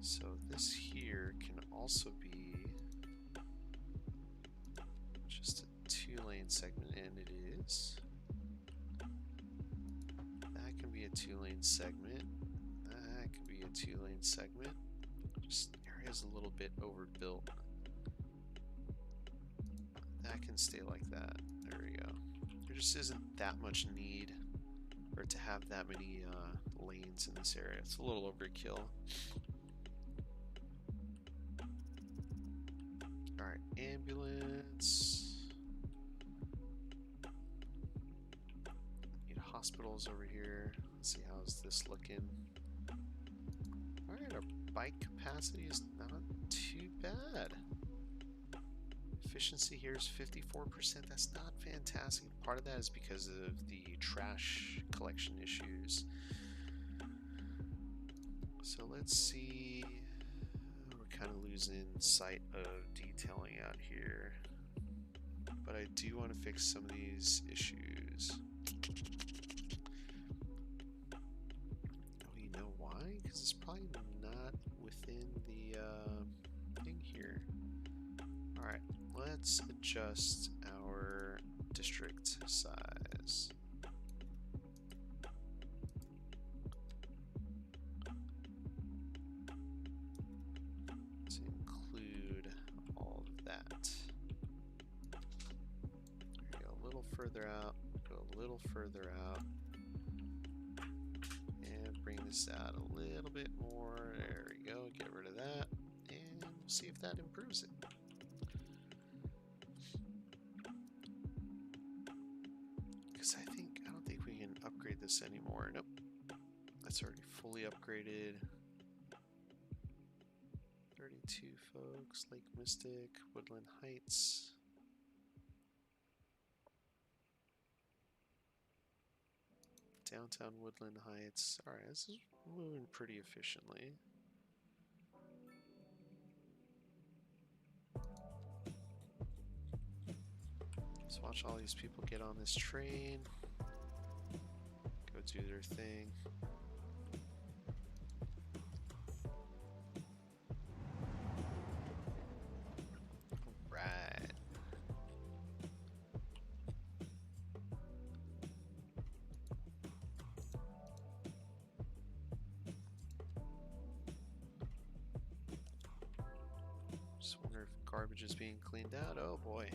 Speaker 1: So this here can also be just a 2-lane segment, and it is. That can be a 2-lane segment. That can be a 2-lane segment. Just area's a little bit overbuilt. That can stay like that. There we go. There just isn't that much need or to have that many lanes in this area. It's a little overkill. Alright, ambulance. Need hospitals over here. Let's see, how's this looking? Alright, our bike capacity is not too bad. Efficiency here is 54%. That's not fantastic. Part of that is because of the trash collection issues. So let's see. We're kind of losing sight of detailing out here. But I do want to fix some of these issues. Oh, you know why? Because it's probably not within the thing here. Alright, let's adjust our district size. To include all of that. There we go, a little further out, go a little further out, and bring this out a little bit more. There we go, get rid of that, and we'll see if that improves it. Because I don't think we can upgrade this anymore. Nope, that's already fully upgraded. 32 folks, Lake Mystic, Woodland Heights. Downtown Woodland Heights. Alright, this is moving pretty efficiently. Let's watch all these people get on this train. Go do their thing. Alright. Just wonder if garbage is being cleaned out. Oh boy.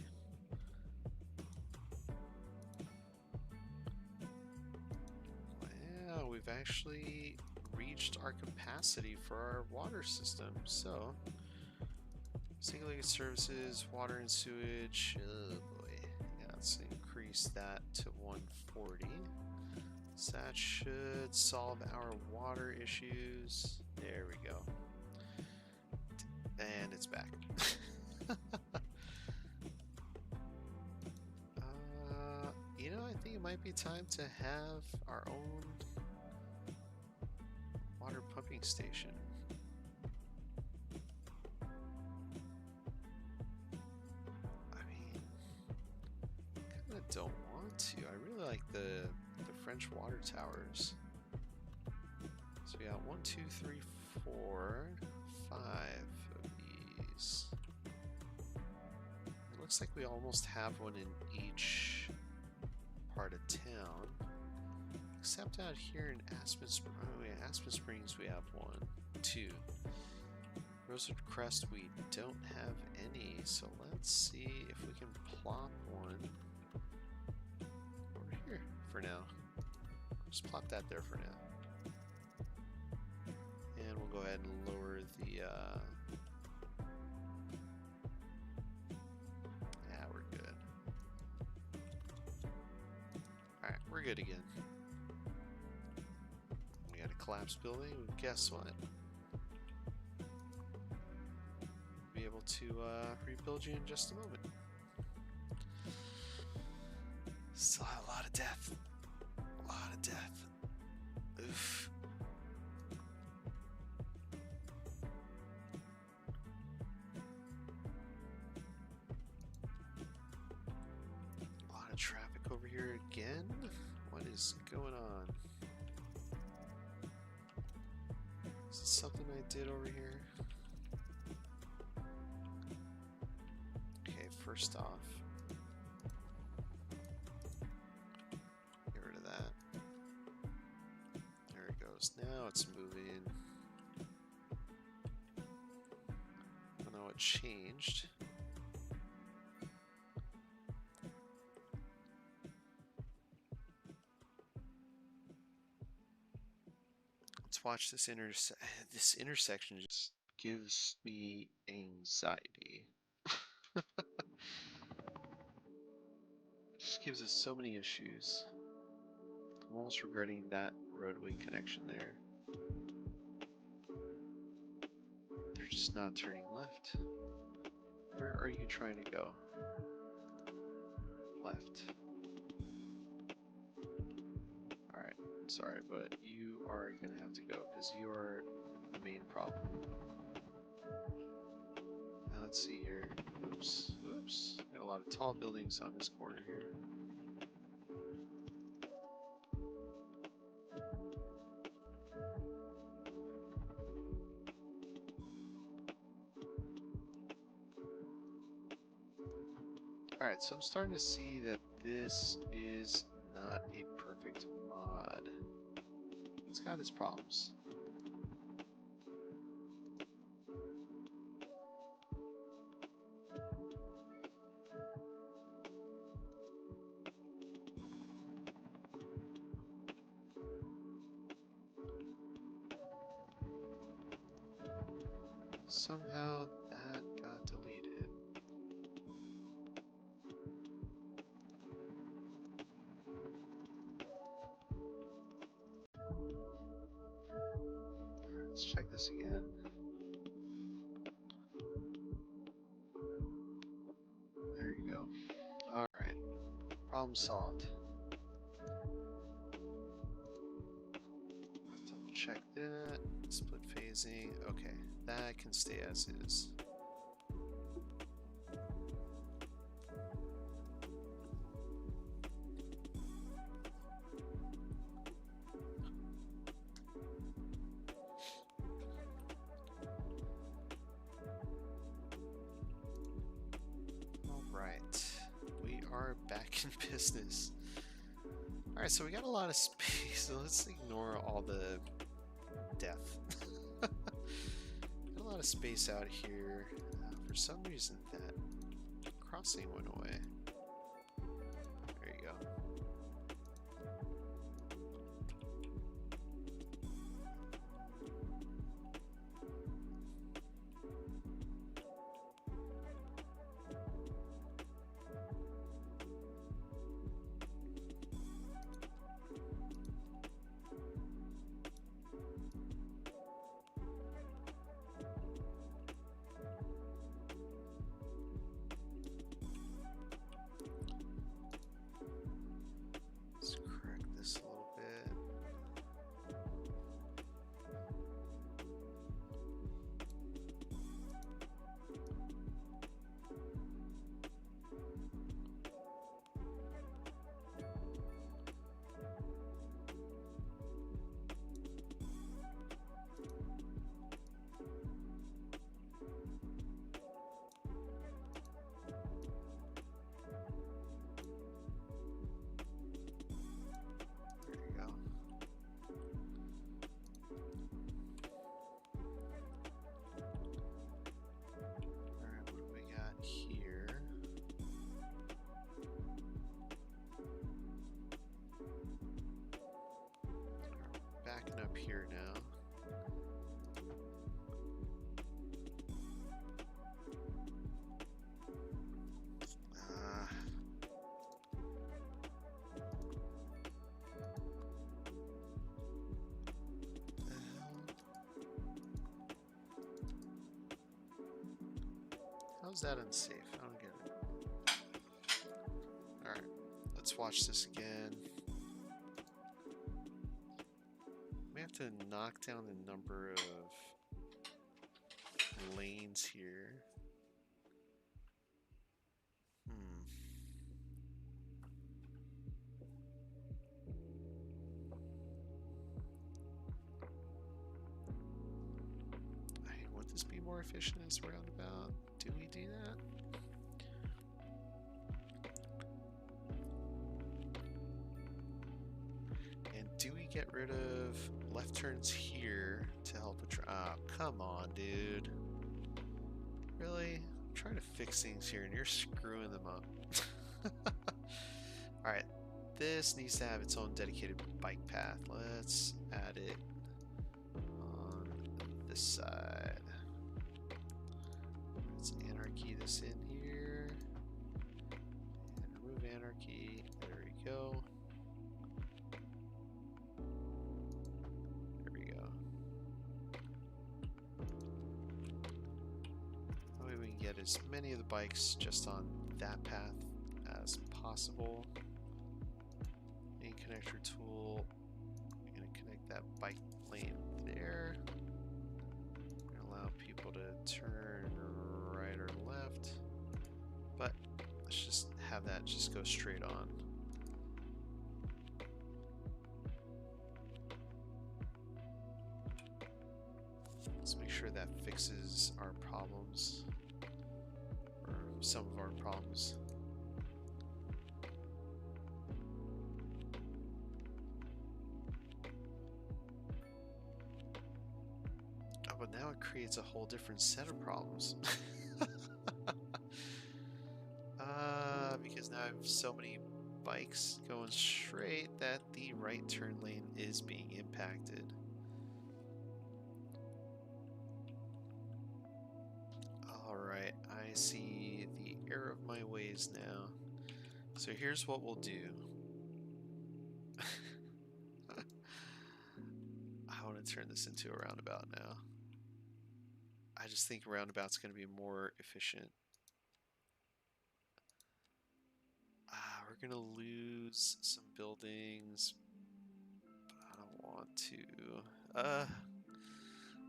Speaker 1: Wow, we've actually reached our capacity for our water system. So, single-use services, water and sewage. Oh boy. Yeah, let's increase that to 140. So that should solve our water issues. There we go. And it's back. You know, I think it might be time to have our own water pumping station. I mean, kind of don't want to. I really like the French water towers. So we got 1, 2, 3, 4, 5 of these. It looks like we almost have one in each except out here in Aspen Springs. Oh, yeah, Aspen Springs we have 1, 2. Rosewood Crest we don't have any, so let's see if we can plop one over here for now. Just plop that there for now. And we'll go ahead and lower the, yeah, we're good. Alright, we're good again. We got a collapsed building, guess what? Be able to rebuild you in just a moment. Still have a lot of death. A lot of death. Oof. A lot of traffic over here again. What is going on? Is this something I did over here? Okay, first off, get rid of that. There it goes. Now it's moving. I don't know what changed. Let's watch this intersection just gives me anxiety. Just gives us so many issues. I'm almost regretting that roadway connection there. They're just not turning left. Where are you trying to go? Left. Alright, sorry, but you are gonna have to go because you are the main problem. Now let's see here. Oops, oops. Got a lot of tall buildings on this corner here. Alright, so I'm starting to see that this is not a perfect mod. It's got its problems. Somehow that got deleted. Let's check this again. There you go. Alright. Problem solved. Double check that. Split phasing. Okay. That can stay as is. Alright. We are back in business. Alright, so we got a lot of space, so let's ignore all the death. Got a lot of space out here. For some reason that crossing went away. There you go. here now. How's that unsafe? I don't get it. Alright, let's watch this again. We have to knock down the number of lanes here. Would this be more efficient as a roundabout? Do we do that? And do we get rid of left turns here to help with... Oh, come on, dude. Really? I'm trying to fix things here and you're screwing them up. Alright, this needs to have its own dedicated bike path. Let's add it on this side. Let's anarchy this in here. And remove anarchy. There we go. There we go. That way we can get as many of the bikes just on that path as possible. Main connector tool. I'm going to connect that bike lane there. We're going to allow people to turn right or left. But let's just have that just go straight on. Let's make sure that fixes our problems. Or some of our problems. But now it creates a whole different set of problems. Because now I have so many bikes going straight that the right turn lane is being impacted. Alright, I see the error of my ways now. So here's what we'll do. I want to turn this into a roundabout now. I just think roundabout's going to be more efficient. We're going to lose some buildings, but I don't want to.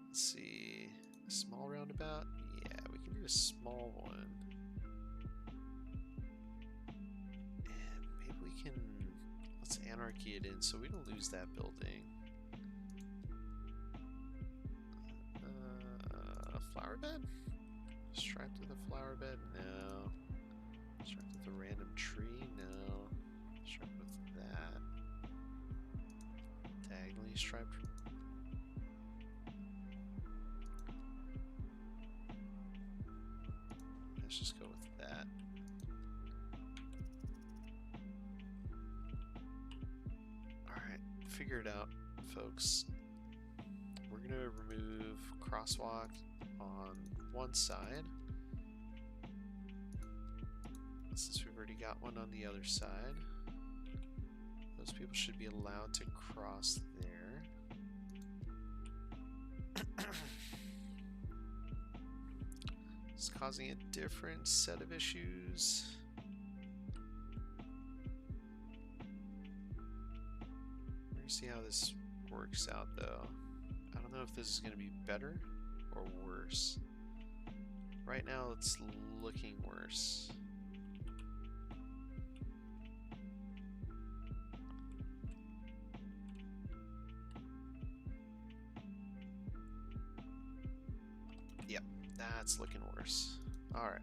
Speaker 1: Let's see. A small roundabout? Yeah, we can do a small one. And maybe we can... Let's anarchy it in so we don't lose that building. Flower bed? Striped with a flower bed? No. Striped with a random tree? No. Striped with that. Diagonally striped. Let's just go with that. Alright, figure it out, folks. We're going to remove crosswalk on one side, since we've already got one on the other side. Those people should be allowed to cross there. It's causing a different set of issues. We're gonna see how this works out though. I don't know if this is gonna be better or worse. Right now it's looking worse. Yep, that's looking worse. Alright.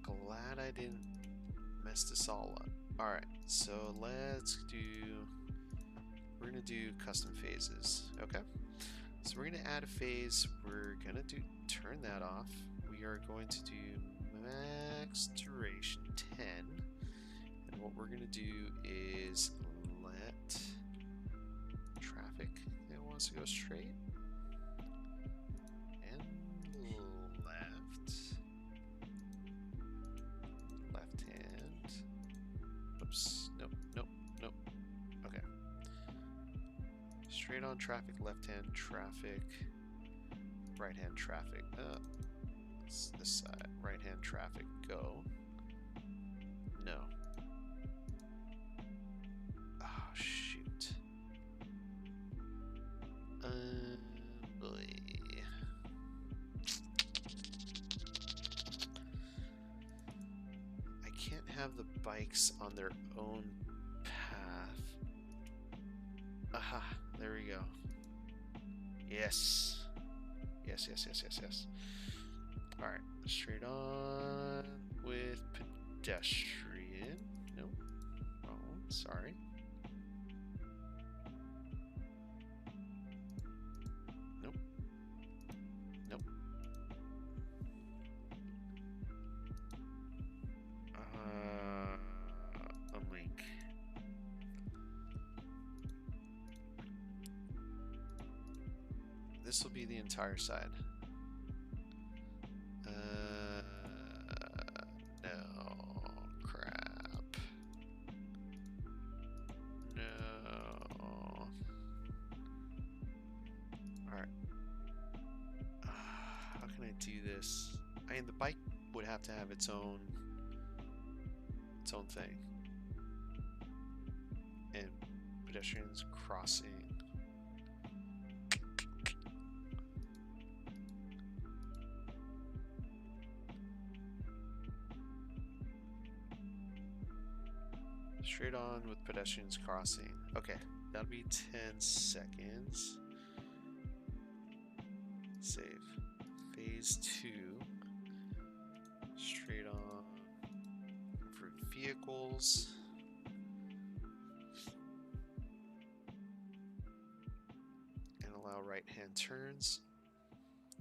Speaker 1: Glad I didn't mess this all up. Alright, so we're gonna do custom phases, okay? So we're going to add a phase. We're going to turn that off. We are going to do max duration 10. And what we're going to do is let traffic that wants to go straight. And left. Left hand. Oops. Nope, nope, nope. Okay. Straight on traffic, left hand traffic, right hand traffic. It's this side. Right hand traffic, go. No. Oh, shoot. Boy. I can't have the bikes on their own path. Aha, there we go. Yes. Yes, yes, yes, yes, yes. Alright, straight on with pedestrian. Nope. Wrong, sorry. Nope. Nope. Unlink. This will be the entire side. No. Crap. No. Alright. How can I do this? I mean, the bike would have to have its own thing. And pedestrians crossing. Straight on with pedestrians crossing. Okay, that'll be 10 seconds. Save. Phase 2. Straight on for vehicles. And allow right-hand turns.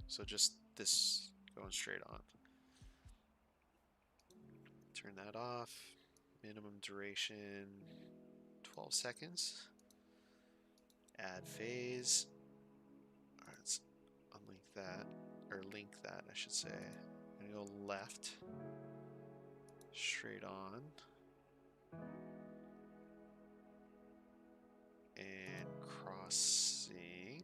Speaker 1: So just this going straight on. Turn that off. Minimum duration 12 seconds. Add phase. Alright, let's unlink that, or link that, I should say. I'm gonna go left, straight on, and crossing.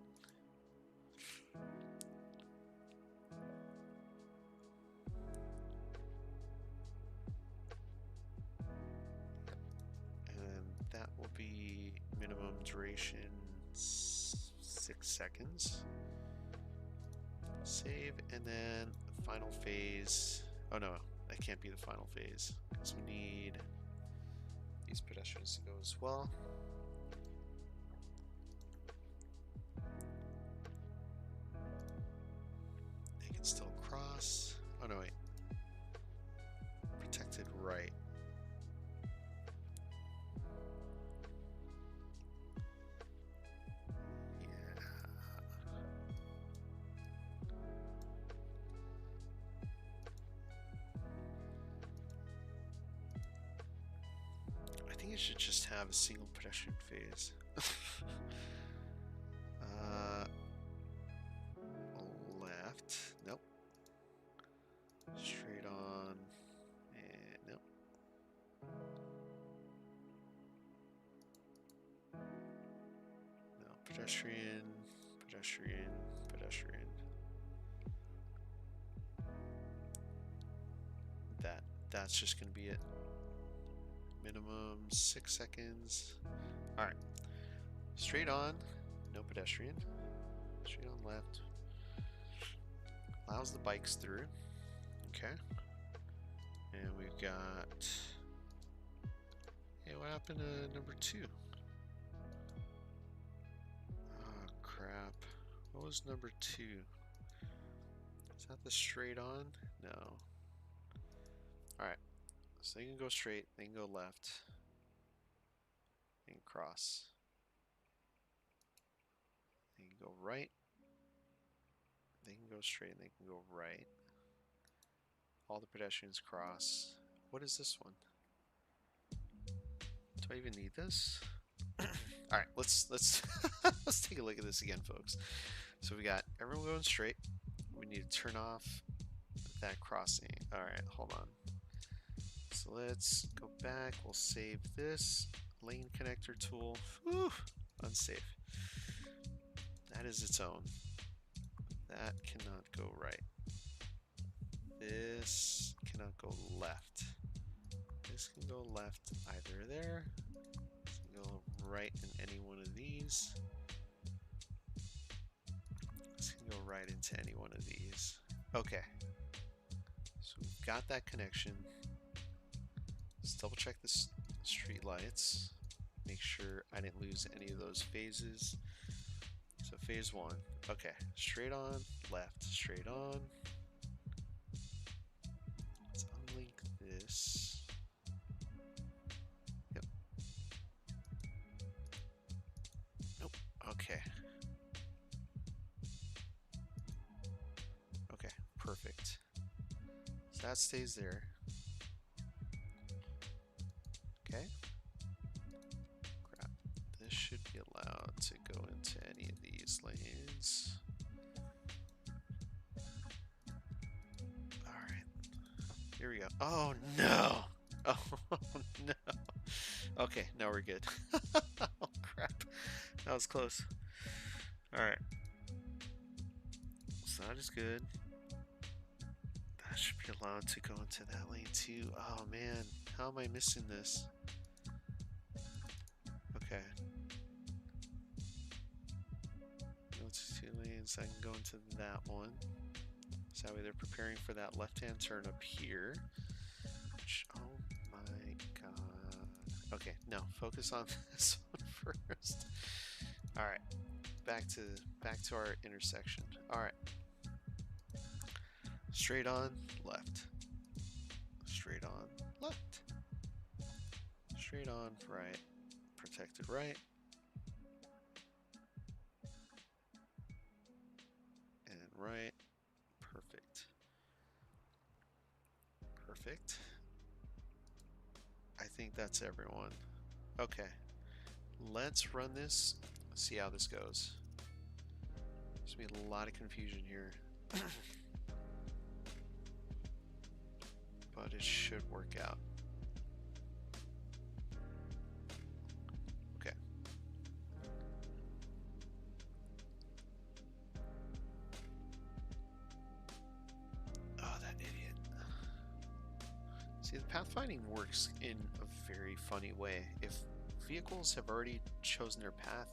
Speaker 1: That will be minimum duration 6 seconds. Save, and then final phase. Oh no, that can't be the final phase because we need these pedestrians to go as well. They can still cross. Oh no, wait. Protected right. I should just have a single pedestrian phase. Left. Nope. Straight on. And nope. No. Pedestrian. Pedestrian. Pedestrian. That's just gonna be it. Minimum 6 seconds. Alright. Straight on, no pedestrian. Straight on left. Allows the bikes through. Okay. And we've got... Hey, what happened to number 2? Oh, crap. What was number 2? Is that the straight on? No. Alright. So they can go straight, they can go left, they can cross, they can go right, they can go straight, and they can go right. All the pedestrians cross. What is this one? Do I even need this? All right, let's let's take a look at this again, folks. So we got everyone going straight. We need to turn off that crossing. All right, hold on. So let's go back. We'll save this lane connector tool. Whew, unsafe. That is its own. That cannot go right. This cannot go left. This can go left either there. This can go right in any one of these. This can go right into any one of these. Okay. So we've got that connection. Let's double check the street lights. Make sure I didn't lose any of those phases. So phase one. Okay. Straight on, left, straight on. Let's unlink this. Yep. Nope. Okay. Okay. Perfect. So that stays there. Okay. Crap. This should be allowed to go into any of these lanes. Alright. Here we go. Oh no! Oh no. Okay, now we're good. Oh crap. That was close. Alright. So that is good. That should be allowed to go into that lane too. Oh man, how am I missing this? Okay. Go to 2 lanes, I can go into that one. So that way they're preparing for that left-hand turn up here. Which, oh my god. Okay, no, focus on this one first. Alright. Back to our intersection. Alright. Straight on, left. Straight on, left. Straight on, right. Protected right. And right. Perfect. Perfect. I think that's everyone. Okay. Let's run this. See how this goes. There's gonna be a lot of confusion here. But it should work out. Okay. Oh, that idiot. See, the pathfinding works in a very funny way. If vehicles have already chosen their path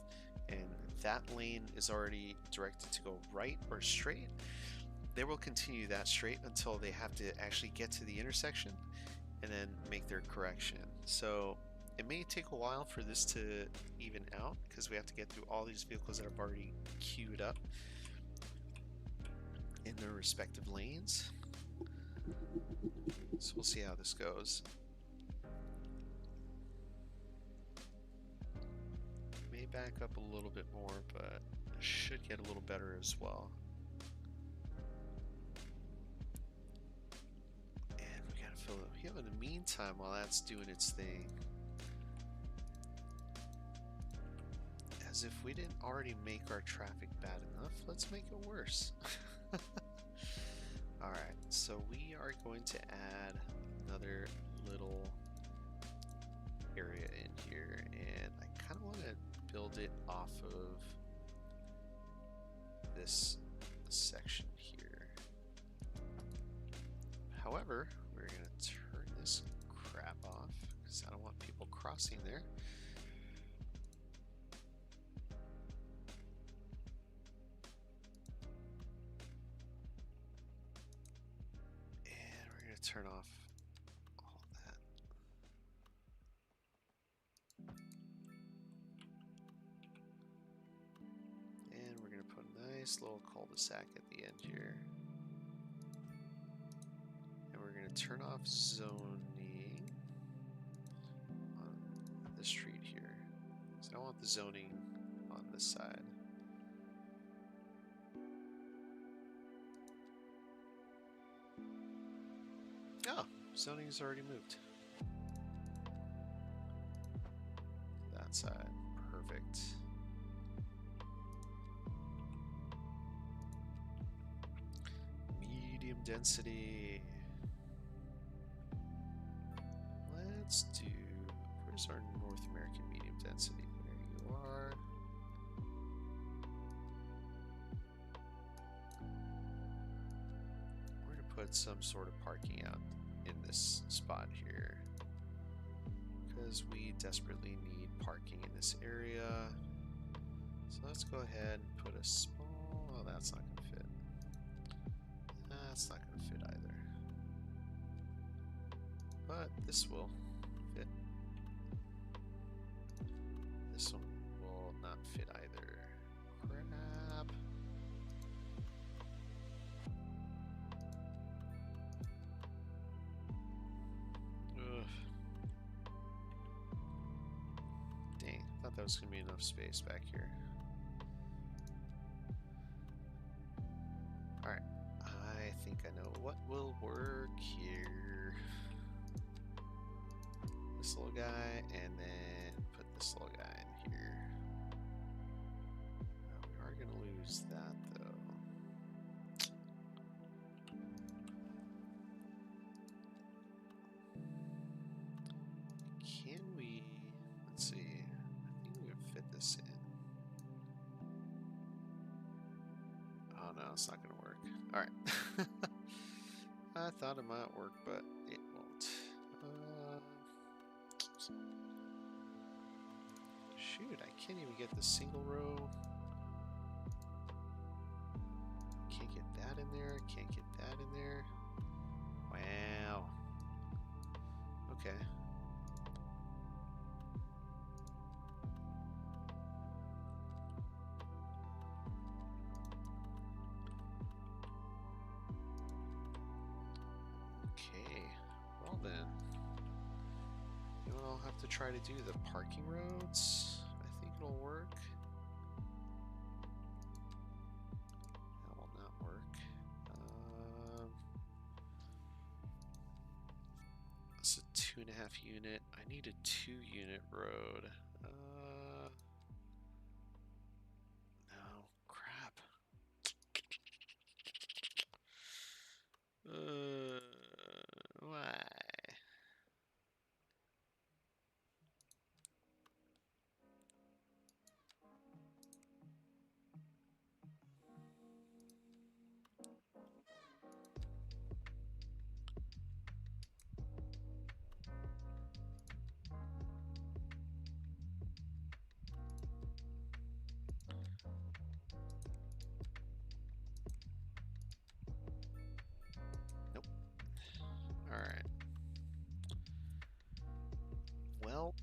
Speaker 1: and that lane is already directed to go right or straight, they will continue that straight until they have to actually get to the intersection and then make their correction. So it may take a while for this to even out because we have to get through all these vehicles that have already queued up in their respective lanes. So we'll see how this goes. May back up a little bit more, but should get a little better as well. And we gotta fill it. Yeah, in the meantime, while that's doing its thing, as if we didn't already make our traffic bad enough, let's make it worse. Alright, so we are going to add another little area in here, and I kind of want to build it off of this section here. However, we're going to turn this crap off because I don't want people crossing there. And we're going to turn off all that. And we're going to put a nice little cul-de-sac at the end here. And we're going to turn off zoning on the street here. So I don't want the zoning on this side. Oh, zoning's already moved. That side. Perfect. Medium density. Let's do... Where's our North American medium density? There you are. We're going to put some sort of parking out in this spot here, because we desperately need parking in this area. So let's go ahead and put a small... Oh, that's not going to fit. That's not going to fit either. But this will fit. This one will not fit either. Crap. Ugh. Dang, I thought that was going to be enough space back here. Alright, I think I know what will work here. This little guy, and then put this little guy in here. We are going to lose that, though. Can we... Let's see. I think we can fit this in. Oh, no, it's not going to work. Alright. I thought it might work, but it won't. Shoot, I can't even get the single row. Can't get that in there. Can't get that in there. Wow. Okay. Okay. Well then. You know what I'll have to try to do? The parking roads? I think it'll work. That will not work. It's a 2.5 unit. I need a 2-unit road. No, crap. Why? Nope. Alright. Welp.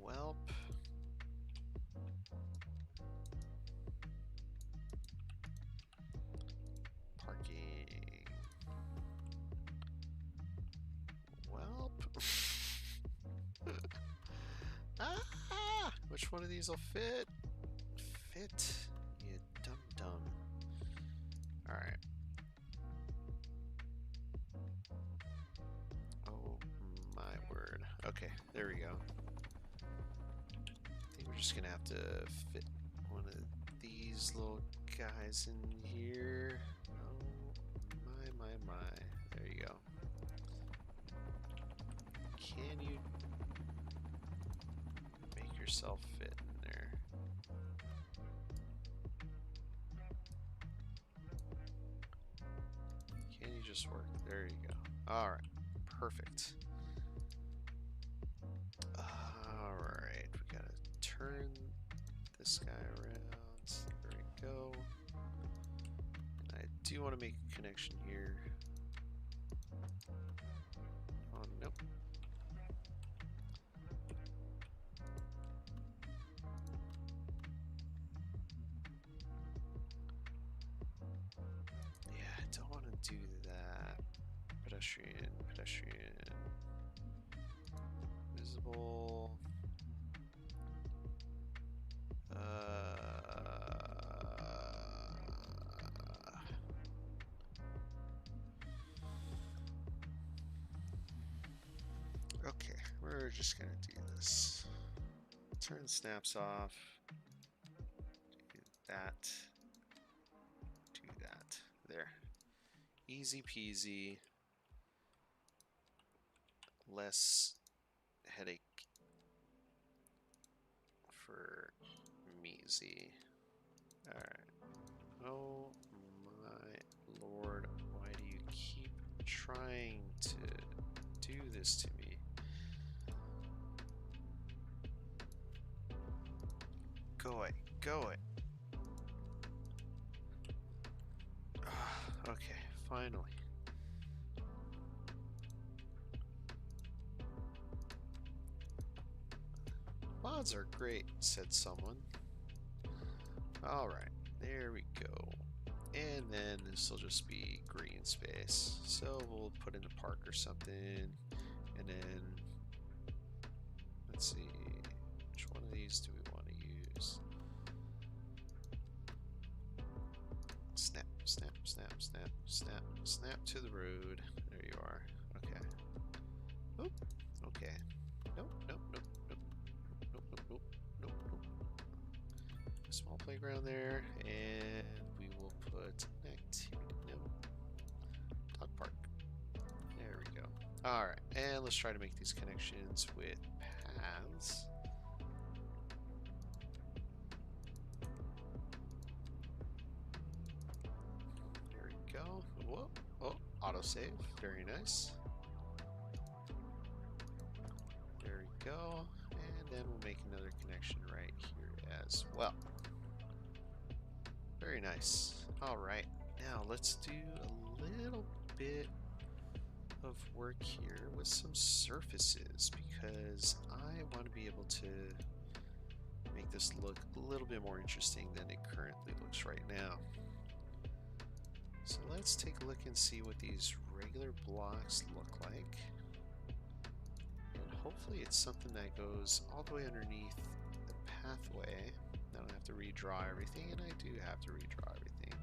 Speaker 1: Welp. Parking. Welp. Ah! Which one of these will fit? Fit. You dum-dum. Alright. Oh my word. Okay, there we go. I think we're just gonna have to fit one of these little guys in here. Oh my. There you go. Can you make yourself fit in there? Can you just work? There you go. Alright. Perfect. Alright. We gotta turn this guy around. There we go. And I do want to make a connection here. Oh, nope. Yeah, I don't want to do that. Pedestrian. Visible. we're just gonna do this. Turn snaps off. Do that. Do that. There. Easy peasy. Less headache for Measy. Alright. Oh my lord, why do you keep trying to do this to me? Go away, go away. Okay, finally. Mods are great, said someone. Alright, there we go. And then this will just be green space. So we'll put in a park or something. And then, let's see, which one of these do we want to use? Snap, snap, snap, snap, snap, snap to the road. There you are. Okay. Oop. Okay. Nope, nope, nope, nope, nope, nope, nope, nope, nope. Small playground there, and we will put an activity. No. Dog park. There we go. Alright, and let's try to make these connections with paths. There we go. Whoa. Oh, autosave. Very nice. There we go. And then we'll make another connection right here as well. Very nice. Alright, now let's do a little bit of work here with some surfaces because I want to be able to make this look a little bit more interesting than it currently looks right now. So let's take a look and see what these regular blocks look like. And hopefully it's something that goes all the way underneath the pathway. I don't have to redraw everything, and I do have to redraw everything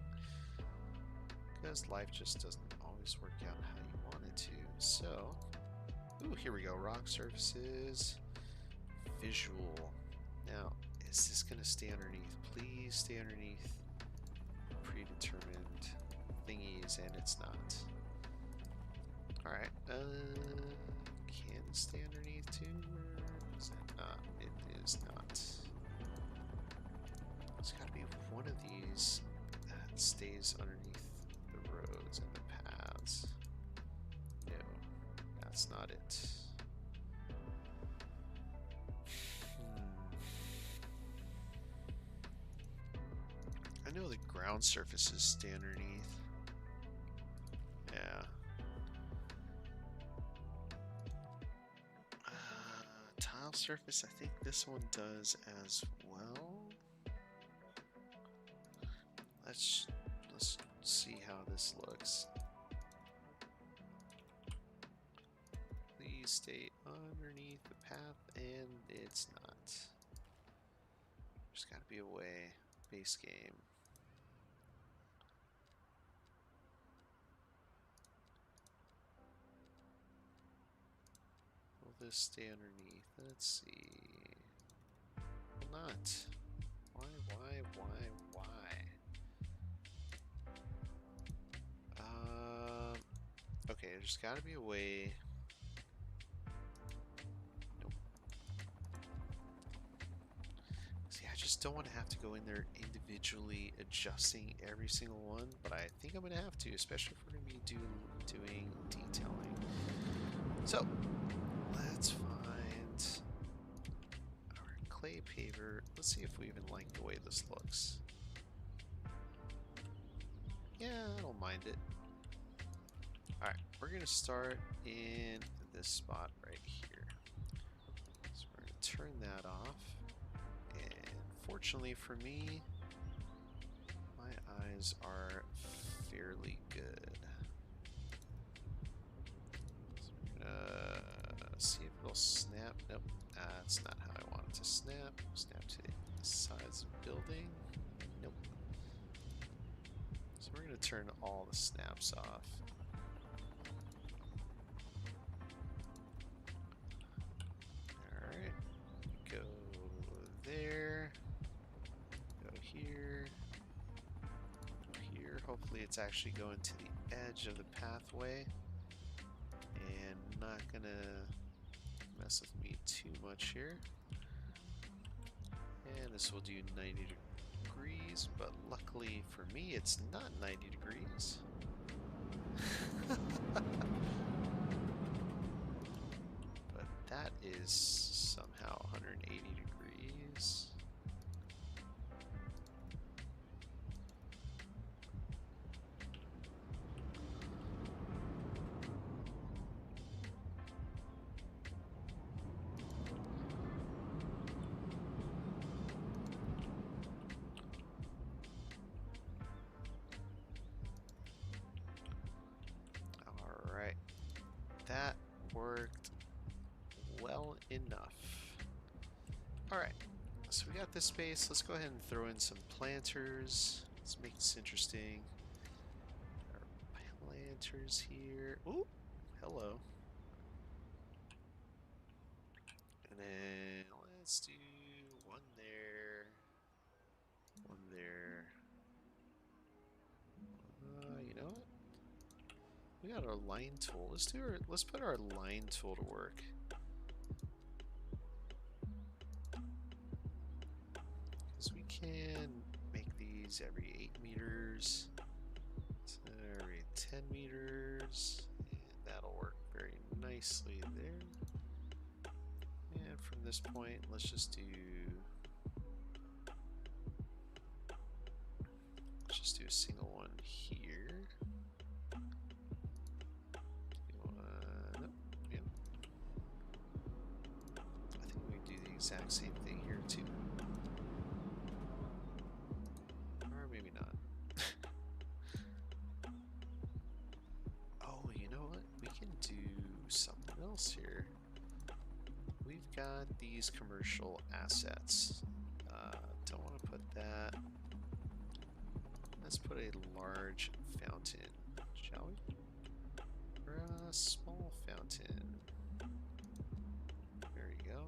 Speaker 1: because life just doesn't always work out how you want it to. So, ooh, here we go. Rock surfaces, visual. Now, is this going to stay underneath? Please stay underneath predetermined thingies, and it's not. Alright, can it stay underneath too, or is it not? It is not. There's got to be one of these that stays underneath the roads and the paths. No, that's not it. I know the ground surfaces stay underneath. Yeah. Tile surface, I think this one does as well. Let's see how this looks. Please stay underneath the path, and it's not. There's got to be a way. Base game. Will this stay underneath? Let's see. Will not. Why? Okay, there's got to be a way. Nope. See, I just don't want to have to go in there individually adjusting every single one, but I think I'm going to have to, especially if we're going to be doing detailing. So, let's find our clay paver. Let's see if we even like the way this looks. Yeah, I don't mind it. Alright, we're going to start in this spot right here. So we're going to turn that off. And fortunately for me, my eyes are fairly good. So we're going to see if it'll snap. Nope, that's not how I want it to snap. Snap to the sides of the building. Nope. So we're going to turn all the snaps off. Hopefully it's actually going to the edge of the pathway and not gonna mess with me too much here. And this will do 90 degrees, but luckily for me it's not 90 degrees. But that is somehow 180 degrees. Alright, that worked well enough. Alright, so we got this space. Let's go ahead and throw in some planters. Let's make this interesting. Our planters here. Ooh, hello. And then let's do one there. One there. You know what? We got our line tool. Let's put our line tool to work. Because we can make these every 8 meters, every 10 meters, and that'll work very nicely there. And from this point, let's just do a single one here. Nope, yep. I think we can do the exact same thing here too. Or maybe not. Oh, you know what? We can do something else here. We've got these commercial assets. Don't want to put that. Let's put a large fountain, shall we? Or a small fountain. There you go.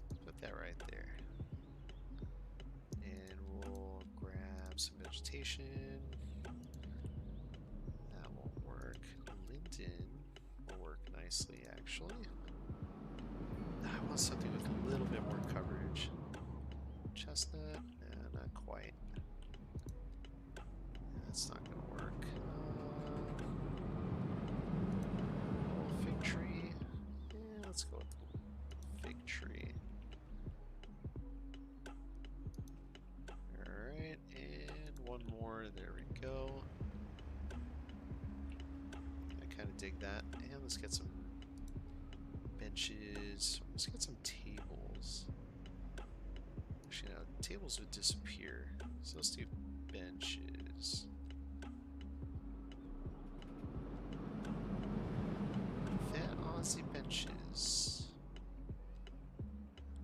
Speaker 1: Let's put that right there. And we'll grab some vegetation. That won't work. Linden will work nicely, actually. I want something with a little bit more coverage. Chestnut? Not quite. That's not going to work. Fig tree. Yeah, let's go with the fig tree. Alright, and one more. There we go. I kind of dig that. And let's get some benches. Let's get some tables. Actually, no, tables would disappear. So let's do benches. Fat Aussie benches.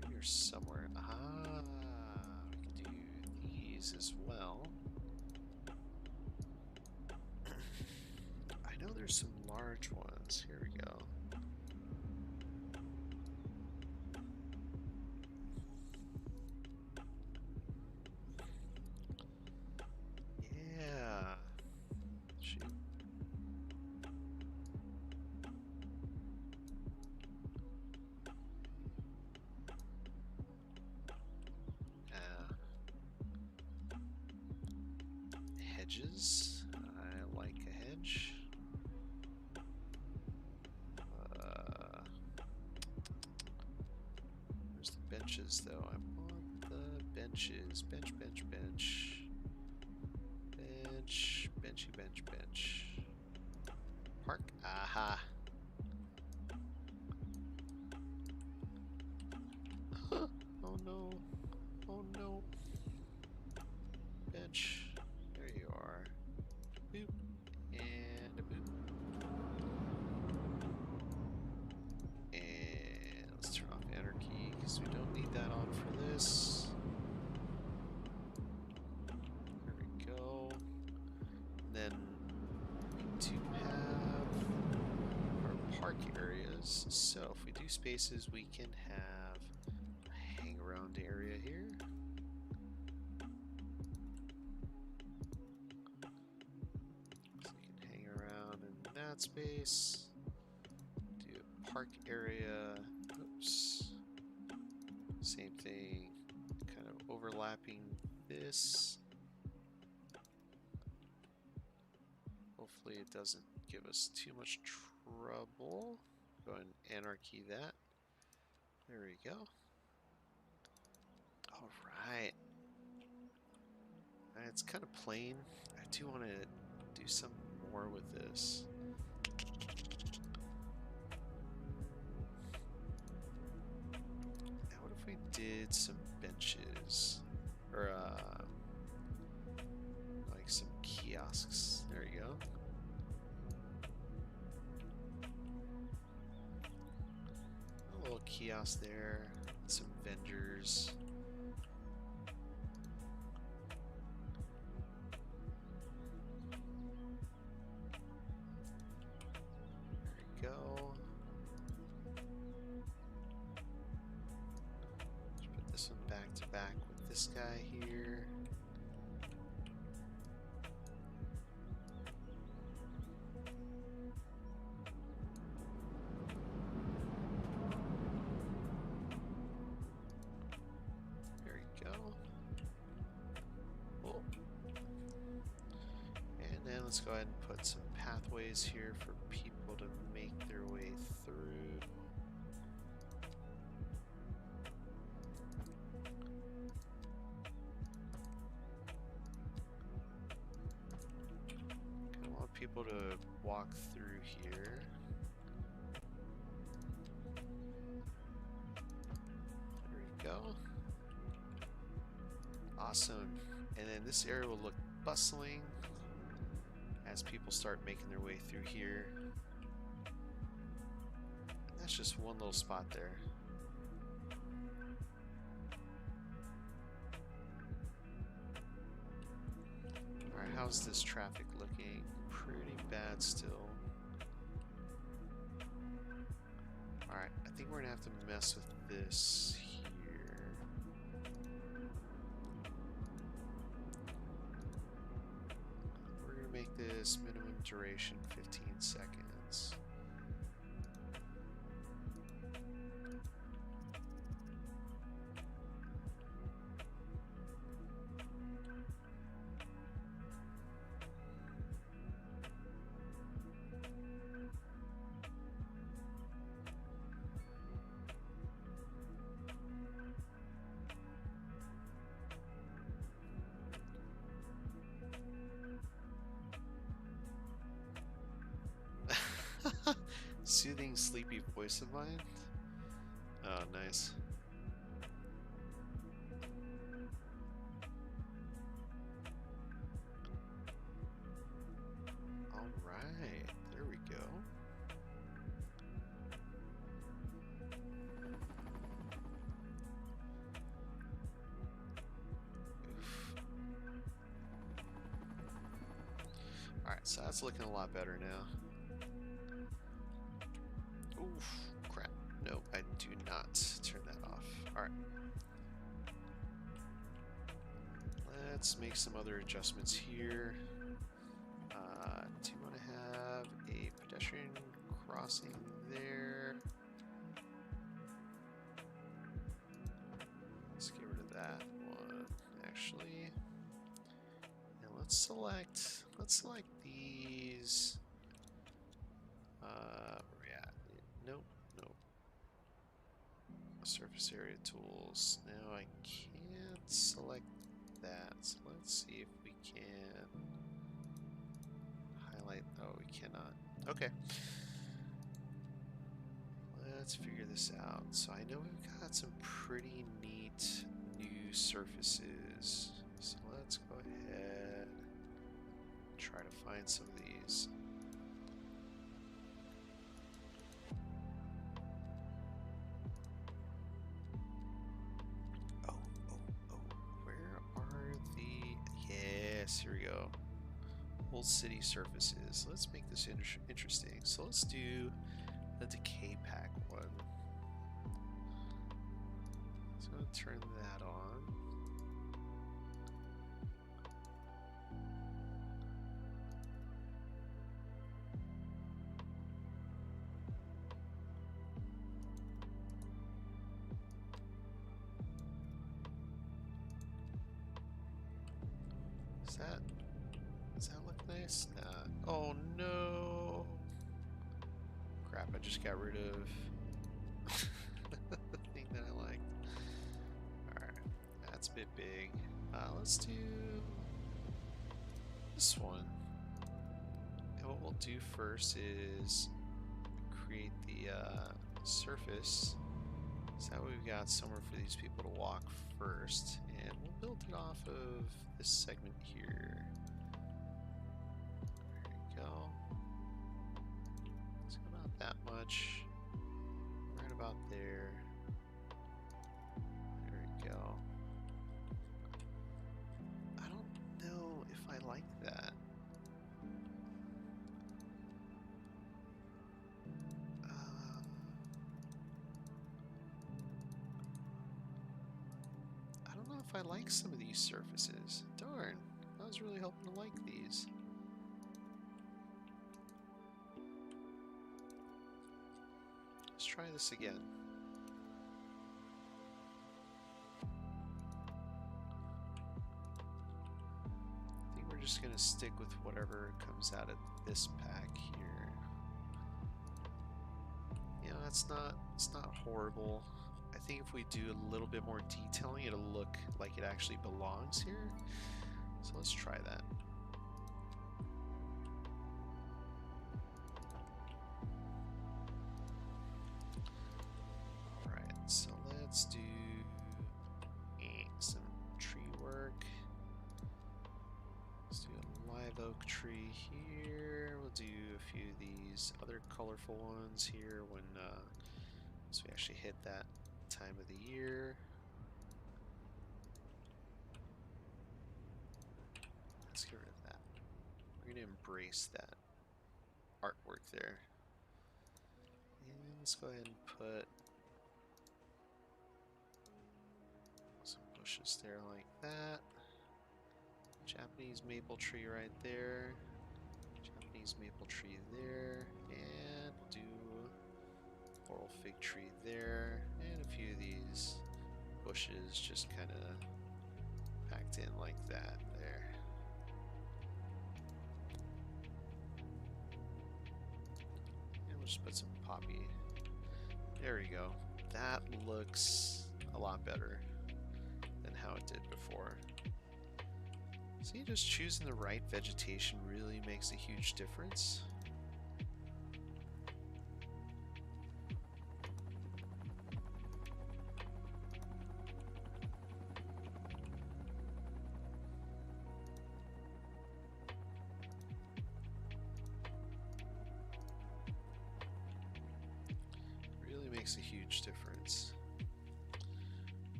Speaker 1: Maybe you're somewhere. Ah, we can do these as well. I know there's some large ones. Here we go. Hedges. I like a hedge. Where's the benches, though? I want the benches. Bench, bench, bench. Bench, benchy, bench, bench. Park. Aha. Oh no. Oh no. Bench. There you are. Boop. And a boop. And let's turn off anarchy because we don't need that on for this. There we go. And then we do have our park areas. So if we do spaces, we can have a hang around playground area here. So you can hang around in that space. Do a park area. Oops. Same thing. Kind of overlapping this. Hopefully it doesn't give us too much trouble. Go ahead and anarchy that. There we go. All right. It's kind of plain. I do want to do some more with this. Now what if we did some benches? Or like some kiosks. There you go. A little kiosk there. Some vendors. There we go. Let's put this one back to back with this guy here. Let's go ahead and put some pathways here for people to make their way through. I want people to walk through here. There we go. Awesome. And then this area will look bustling as people start making their way through here. And that's just one little spot there. Alright, how's this traffic looking? Pretty bad still. Alright, I think we're gonna have to mess with this here. Make this minimum duration 15 seconds. Soothing, sleepy voice of mine. Oh, nice. All right, there we go. Oof. All right, so that's looking a lot better now. Oof, crap. No, I do not turn that off. Alright. Let's make some other adjustments here. Do you want to have a pedestrian crossing there? Let's get rid of that one, actually. And let's select these. Nope, nope. Surface area tools. Now I can't select that. So let's see if we can highlight. Oh, we cannot. Okay. Let's figure this out. So I know we've got some pretty neat new surfaces. So let's go ahead and try to find some of these. Here we go. Old city surfaces. Let's make this interesting. So let's do the decay pack one. So I'm going to turn that on. Does that look nice? Nah. Oh no! Crap, I just got rid of the thing that I liked. Alright, that's a bit big. Let's do this one. And what we'll do first is create the surface. So that way we've got somewhere for these people to walk first. And we'll build it off of this segment here. There we go. Let's go about that much. Right about there. There we go. I don't know if I like that. I don't know if I like some of these surfaces. Darn, I was really hoping to like these. Let's try this again. I think we're just gonna stick with whatever comes out of this pack here. You know, it's not horrible. I think if we do a little bit more detailing, it'll look like it actually belongs here. So let's try that. Alright, so let's do some tree work. Let's do a live oak tree here. We'll do a few of these other colorful ones here when so we actually hit that time of the year. Let's get rid of that. We're going to embrace that artwork there. And let's go ahead and put some bushes there like that. Japanese maple tree right there. Japanese maple tree there. And we'll do floral fig tree there. And a few of these bushes just kind of packed in like that there. And we'll just put some poppy. There we go. That looks a lot better than how it did before. See, just choosing the right vegetation really makes a huge difference. Makes a huge difference.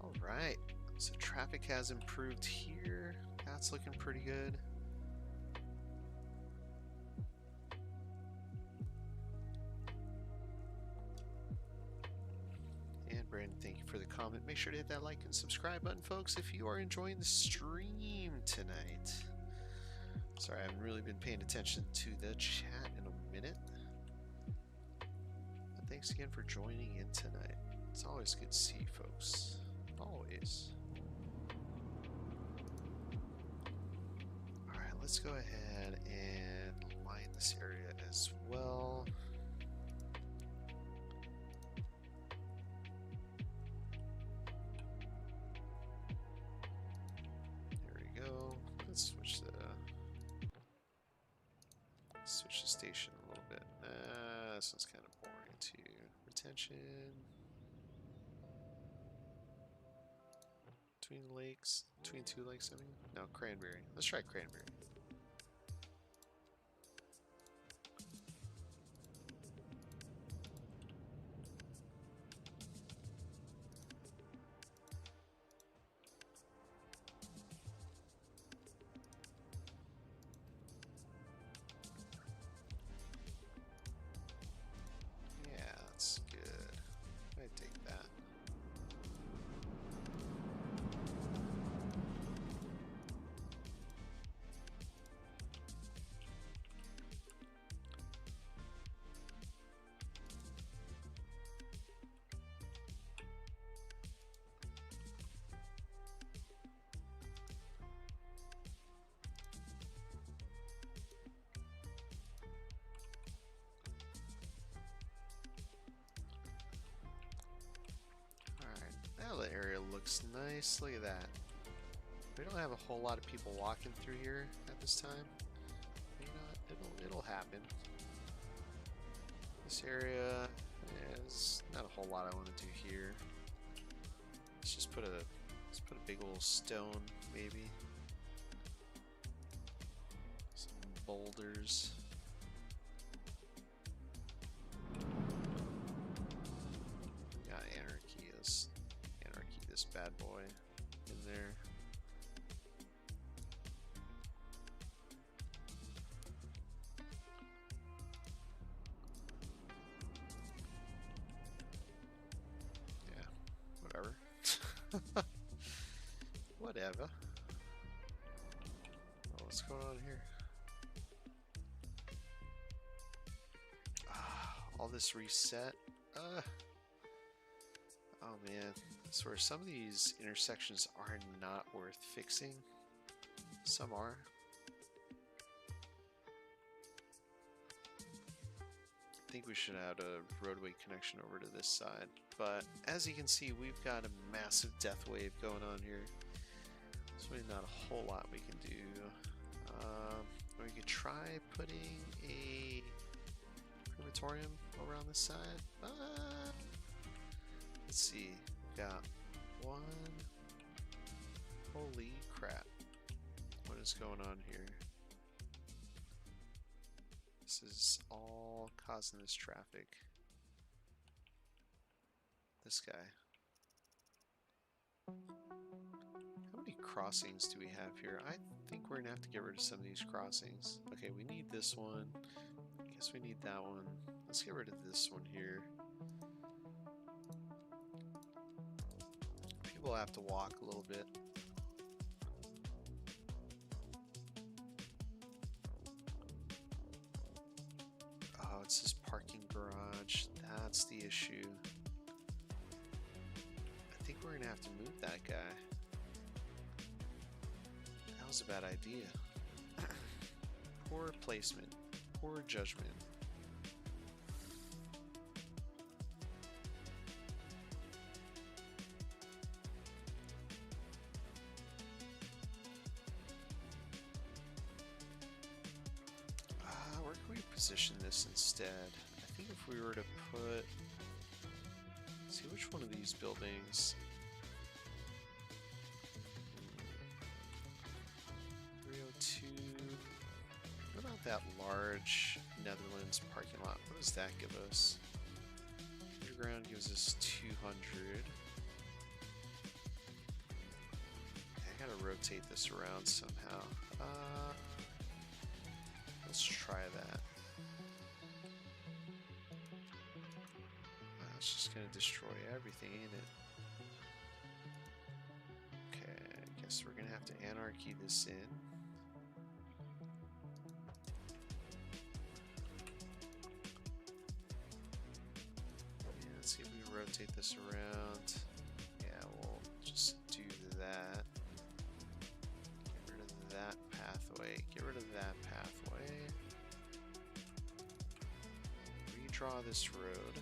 Speaker 1: All right, so traffic has improved here. That's looking pretty good. And Brandon, thank you for the comment. Make sure to hit that like and subscribe button, folks, if you are enjoying the stream tonight. Sorry, I haven't really been paying attention to the chat in a minute. Thanks again for joining in tonight. It's always good to see you folks. Always. Alright, let's go ahead and line this area as well. There we go. Let's switch the station a little bit. This one's kind of boring too. Retention. Between lakes. Between two lakes, I mean? No, cranberry. Let's try cranberry. Yeah, that's good. I take that. the area looks nice. Look at that. We don't have a whole lot of people walking through here at this time. You know, it'll happen. This area is not a whole lot I want to do here. Let's put a big old stone, maybe. Some boulders. We got anarchy this bad boy in there. Whatever. Whatever. Oh, what's going on here? All this reset. Oh man. I swear some of these intersections are not worth fixing. Some are. I think we should add a roadway connection over to this side, but as you can see, we've got a massive death wave going on here. There's really not a whole lot we can do. We could try putting a crematorium around this side. Let's see, we've got one. Holy crap. What is going on here? This is all causing this traffic. This guy. How many crossings do we have here? I think we're gonna have to get rid of some of these crossings. Okay, we need this one. I guess we need that one. Let's get rid of this one here. People have to walk a little bit. Oh, it's this parking garage. That's the issue. I think we're gonna have to move that guy. That was a bad idea. Poor placement. Poor judgment. Where can we position this instead? I think if we were to put... see which one of these buildings... 302... What about that large Netherlands parking lot? What does that give us? Underground gives us 200. I gotta rotate this around somehow. Let's try that. It's just gonna destroy everything, ain't it? Okay, I guess we're gonna have to anarchy this in. Yeah, let's see if we can rotate this around. Yeah, we'll just do that. Get rid of that pathway. Get rid of that pathway. Redraw this road.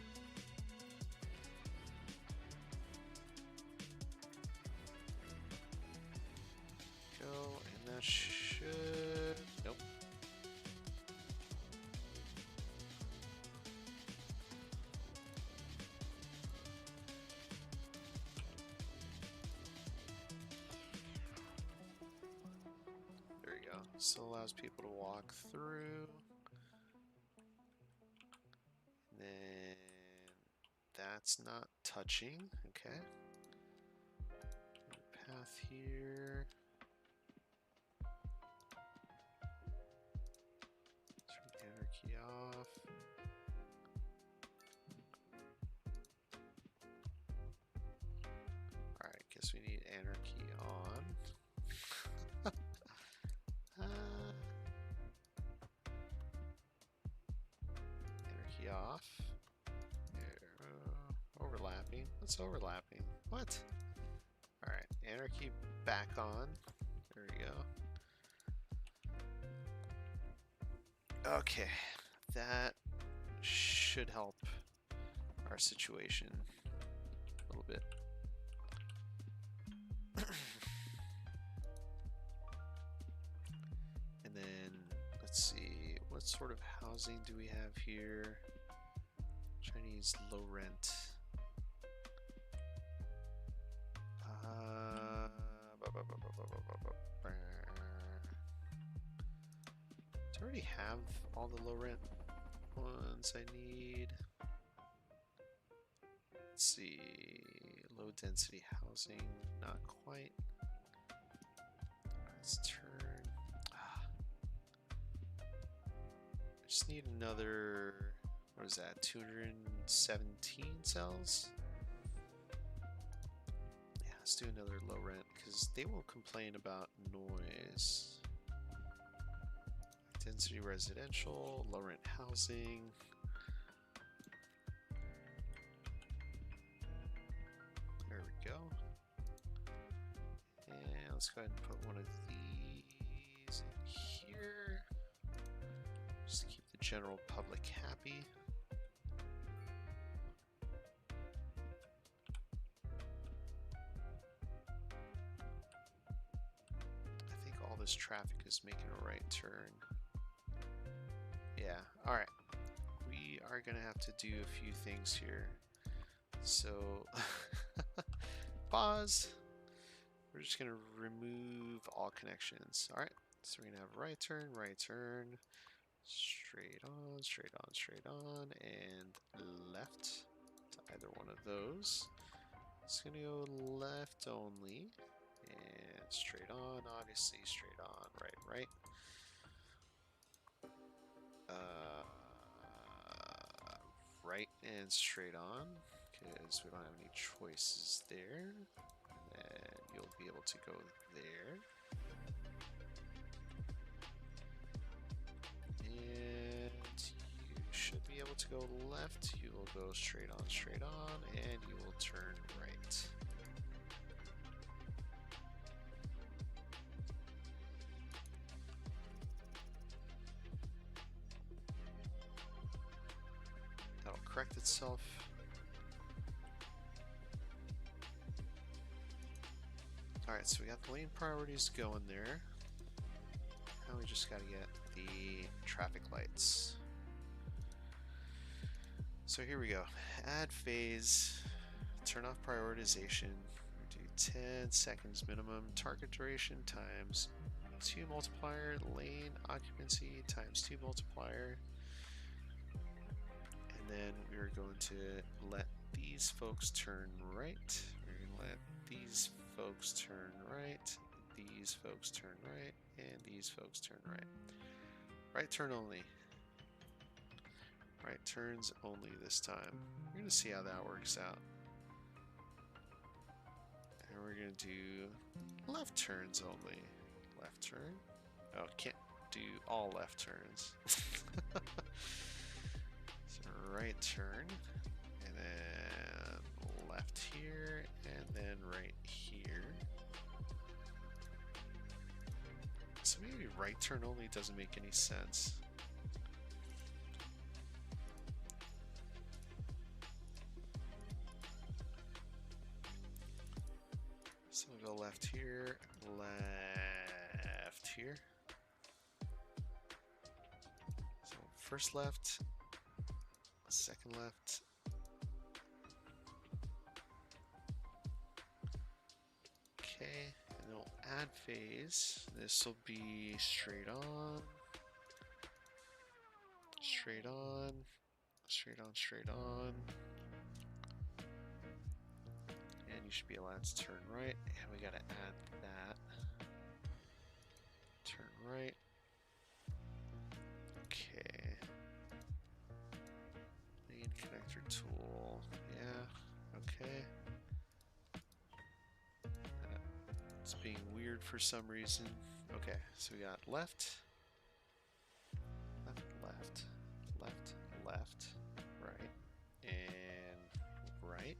Speaker 1: Go, and that should... nope. There we go. Still allows people to walk through. Then that's not touching. Okay. Path here. Turn anarchy off. Alright, guess we need anarchy on. Anarchy off. There, overlapping. What's overlapping? What? Alright, anarchy back on. There we go. Okay, that should help our situation a little bit. what sort of housing do we have here? Chinese low rent. Do I already have all the low rent ones I need? Let's see. Low density housing, not quite. Let's turn. I just need another. What is that? 217 cells? Yeah, let's do another low rent because they won't complain about noise. Density residential, low rent housing. There we go. And let's go ahead and put one of these in here. Just to keep the general public happy. I think all this traffic is making a right turn. Yeah, alright. We are going to have to do a few things here. So, pause. We're just going to remove all connections. Alright, so we're going to have right turn, straight on, straight on, straight on, and left to either one of those. It's going to go left only, and straight on, obviously, straight on, right. Right and straight on, because we don't have any choices there. And you'll be able to go there. And you should be able to go left. You will go straight on, and you will turn right. That'll correct itself. Alright, so we got the lane priorities going there. Now we just gotta get the traffic lights. So here we go. Add phase, turn off prioritization, do 10 seconds minimum, target duration times 2 multiplier, lane occupancy times 2 multiplier. And then we're going to let these folks turn right. We're going to let these folks turn right, these folks turn right, and these folks turn right. Right turn only. Right turns only this time. We're going to see how that works out. And we're going to do left turns only. Left turn. Oh, can't do all left turns. So right turn, and then left here, and then right here. So maybe right turn only doesn't make any sense. So we'll go left here, left here. So first left, second left. Okay, and then we'll add phase. This will be straight on, straight on, straight on, straight on. And you should be allowed to turn right. And we gotta add that. Turn right. Okay. Main connector tool. Yeah, okay. It's being weird for some reason. Okay, so we got left, left, left, left, left, right, and right.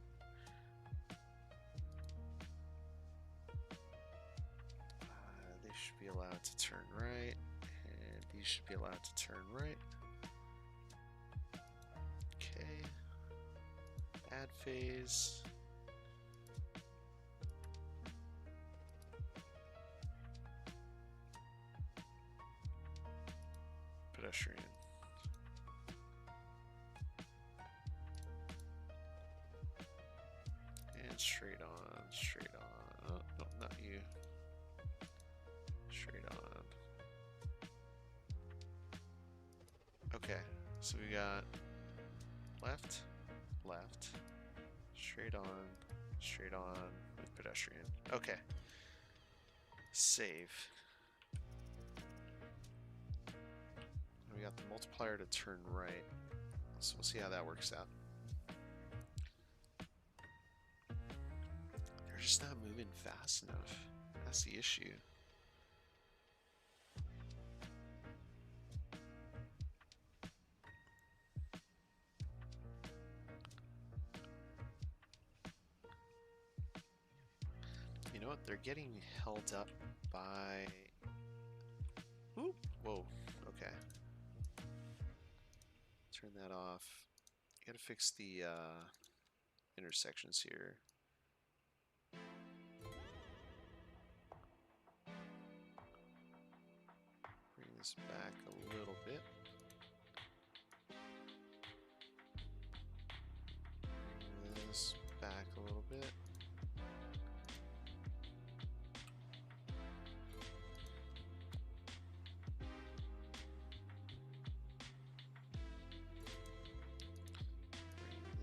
Speaker 1: They should be allowed to turn right, and these should be allowed to turn right. Okay. Add phase. Put pedestrian. And straight on, straight on. Oh, no, not you. Straight on. Okay, so we got left, left, straight on with pedestrian. Okay. Save. We got the multiplier to turn right. So we'll see how that works out. They're just not moving fast enough. That's the issue. You know what? They're getting held up by... Ooh, whoa, okay. Turn that off. You gotta fix the intersections here. Bring this back a little bit. Bring this back a little bit.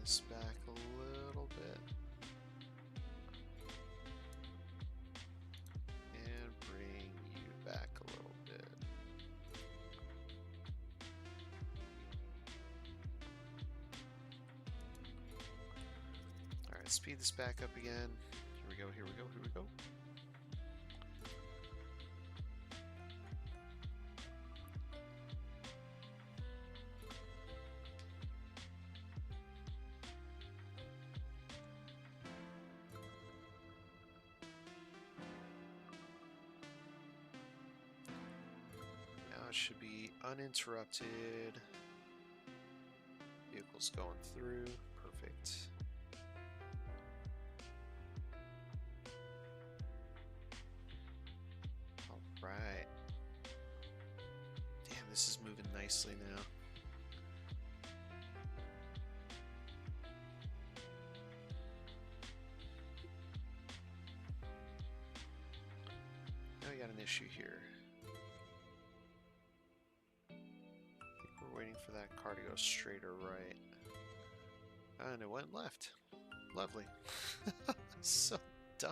Speaker 1: This back a little bit, and bring you back a little bit. All right, speed this back up again. Here we go, here we go, here we go. Should be uninterrupted. Vehicles going through. Perfect. All right. Damn, this is moving nicely now. Now we got an issue here. Waiting for that car to go straight or right. And it went left. Lovely. So dumb.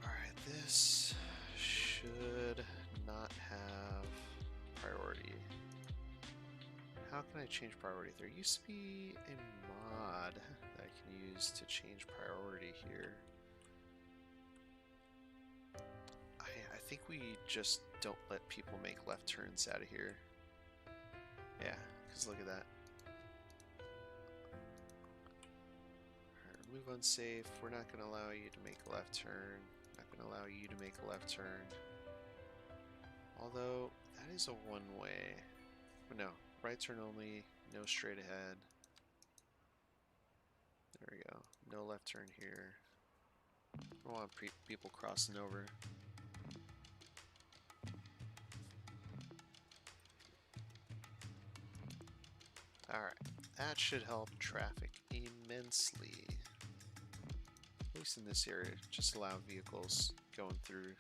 Speaker 1: Alright, this should not have priority. How can I change priority? There used to be a mod that I can use to change priority here. I think we just don't let people make left turns out of here. Yeah, because look at that. Alright, remove unsafe. We're not going to allow you to make a left turn. Not going to allow you to make a left turn. Although, that is a one-way. No. Right turn only, no straight ahead. There we go. No left turn here. I don't want people crossing over. Alright, that should help traffic immensely. At least in this area, just allow vehicles going through.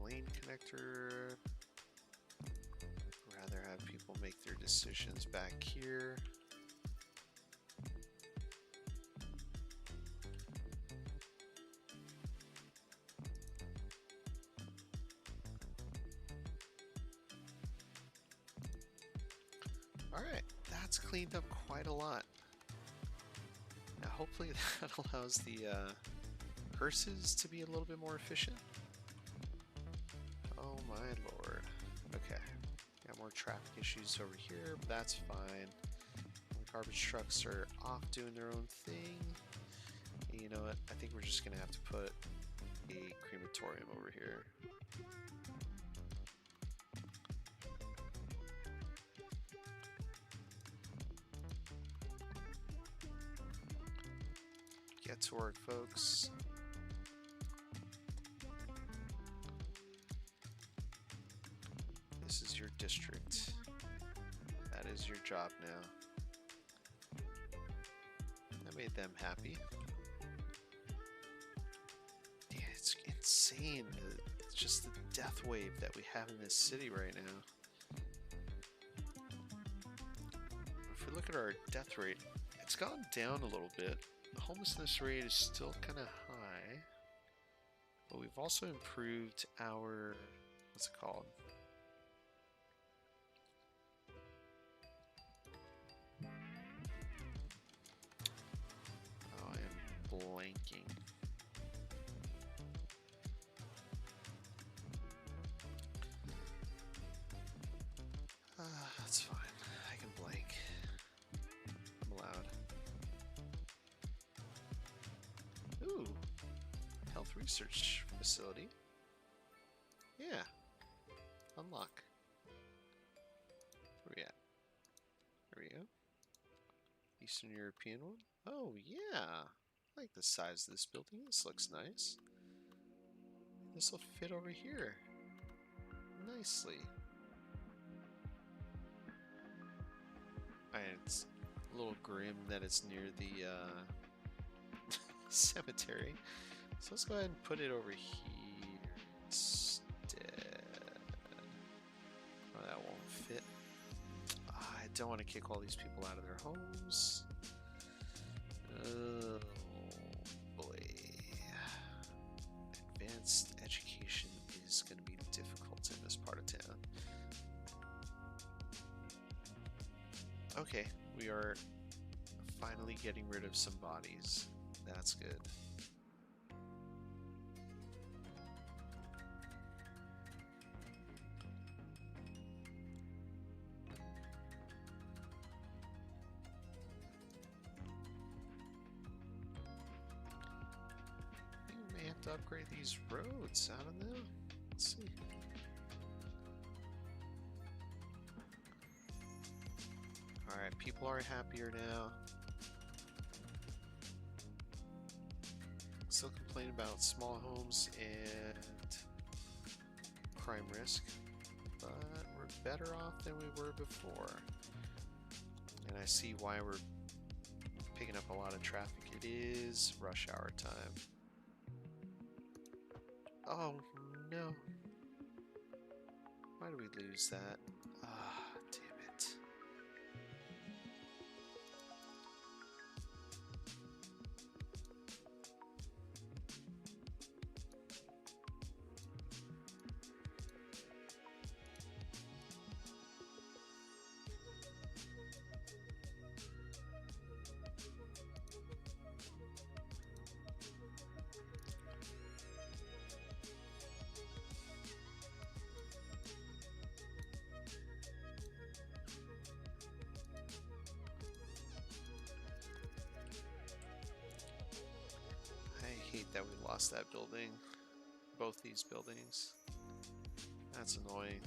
Speaker 1: Lane connector. Rather have people make their decisions back here. Alright, that's cleaned up quite a lot. Now hopefully that allows the hearses to be a little bit more efficient. Oh my lord. Okay. Got more traffic issues over here, but that's fine. The garbage trucks are off doing their own thing. And you know what? I think we're just gonna have to put a crematorium over here. Get to work, folks. This is your district. That is your job now. That made them happy. Yeah, it's insane. It's just the death wave that we have in this city right now. If we look at our death rate, it's gone down a little bit. The homelessness rate is still kind of high, but we've also improved our, what's it called? Oh, I am blanking. That's fine. I can blank. I'm allowed. Ooh, health research facility. Yeah, unlock. Where we at? There we go. Eastern European one. Oh yeah, I like the size of this building. This looks nice. This will fit over here nicely. It's a little grim that it's near the cemetery. So let's go ahead and put it over here instead. Oh, that won't fit. I don't want to kick all these people out of their homes. Oh boy. Advanced education is going to be difficult in this part of town. Okay, we are finally getting rid of some bodies. That's good. I think we may have to upgrade these roads. I don't know. Let's see. Alright, people are happier now. Still complain about small homes and crime risk, but we're better off than we were before. And I see why we're picking up a lot of traffic. It is rush hour time. Oh no. Why do we lose that? Ah, damn it. I hate that we lost that building. Both these buildings. That's annoying.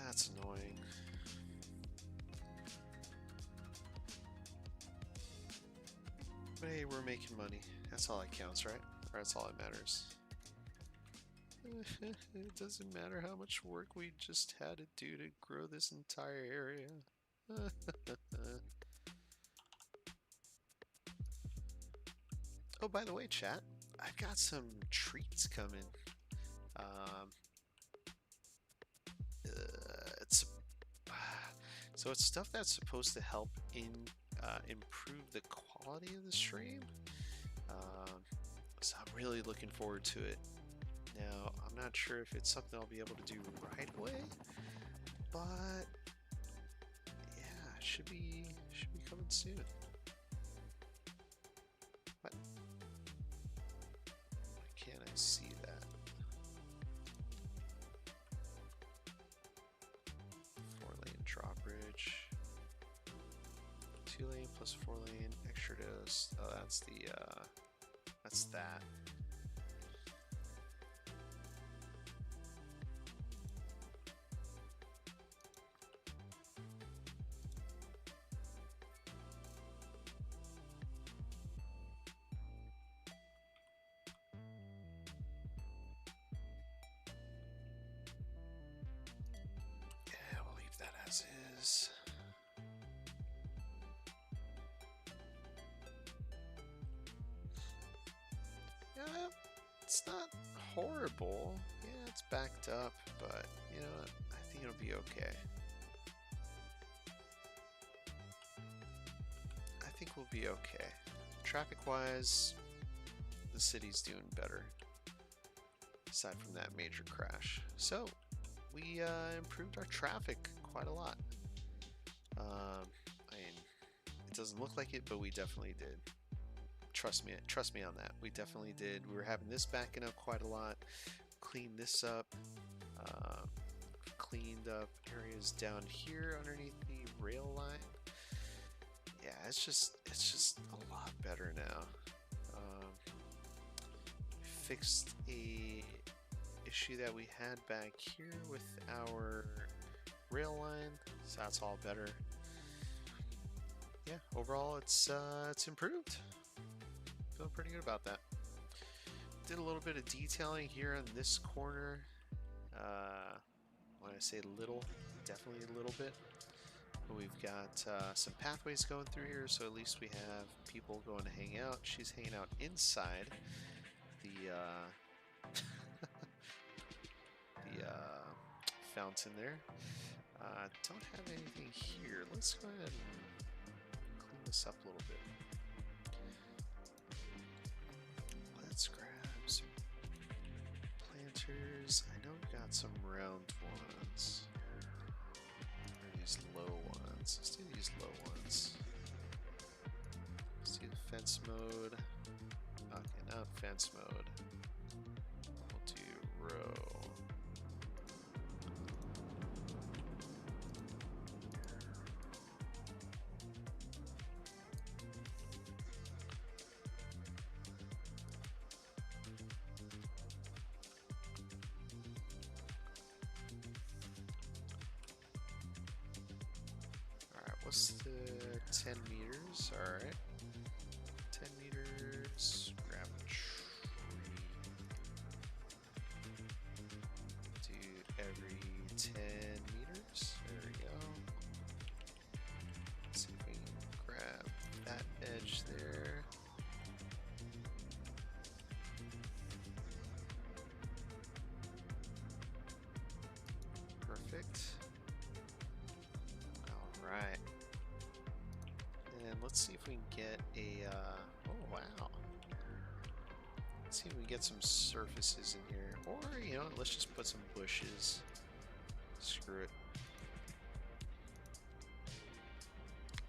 Speaker 1: That's annoying. But hey, we're making money. That's all that counts, right? Or that's all that matters. It doesn't matter how much work we just had to do to grow this entire area. Oh, by the way, chat, I've got some treats coming. It's so it's stuff that's supposed to help improve the quality of the stream. So I'm really looking forward to it. Now, I'm not sure if it's something I'll be able to do right away, but yeah, it should be coming soon. What? Why can't I see that? 4-lane drawbridge. 2-lane plus 4-lane extra dose. Oh, that's the That's that. Yeah, we'll leave that as is. Yeah, it's not horrible. Yeah, it's backed up, but you know what? I think it'll be okay. I think we'll be okay. Traffic-wise, the city's doing better, aside from that major crash. So, we improved our traffic quite a lot. I mean, it doesn't look like it, but we definitely did. Trust me on that. We definitely did. We were having this backing up quite a lot. Cleaned this up. Cleaned up areas down here underneath the rail line. Yeah, it's just a lot better now. Fixed a issue that we had back here with our rail line, so that's all better. Yeah, overall it's improved. Feeling pretty good about that. Did a little bit of detailing here on this corner. When I say little, definitely a little bit. But we've got some pathways going through here, so at least we have people going to hang out. She's hanging out inside the the fountain there. Don't have anything here. Let's go ahead and clean this up a little bit. Let's grab some planters. I know we've got some round ones. Or these low ones. Let's do these low ones. Let's do the fence mode. Okay, not fence mode. We'll do row. What's the 10 meters? Alright. 10 meters. Grab a tree. Do every 10 meters. There we go. Let's see if we can grab that edge there. Perfect. Alright. And let's see if we can get a, oh wow. Let's see if we can get some surfaces in here. Or, you know, let's just put some bushes. Screw it.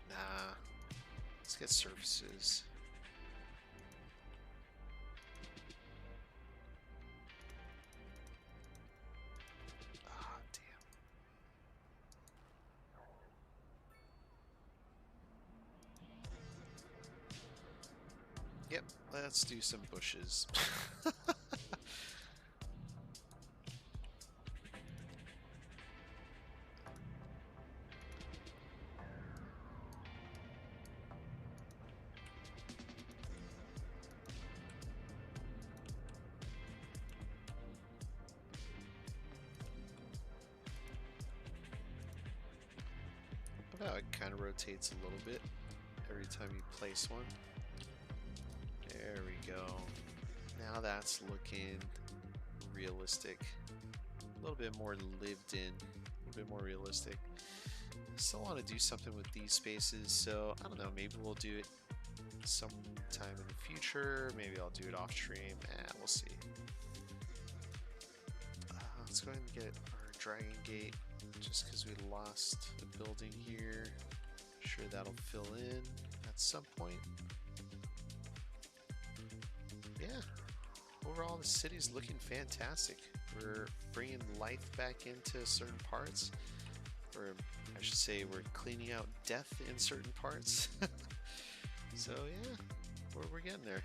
Speaker 1: Nah. Let's get surfaces. Ah, damn. Yep, let's do some bushes. How about it kind of rotates a little bit every time you place one. There we go. Now that's looking realistic. A little bit more lived in. A little bit more realistic. I still want to do something with these spaces, so I don't know, maybe we'll do it sometime in the future. Maybe I'll do it off stream. We'll see. Let's go ahead and get our Dragon Gate, just because we lost a building here. Sure that'll fill in at some point. Yeah, overall the city's looking fantastic. We're bringing life back into certain parts, or I should say we're cleaning out death in certain parts. So yeah, we're getting there.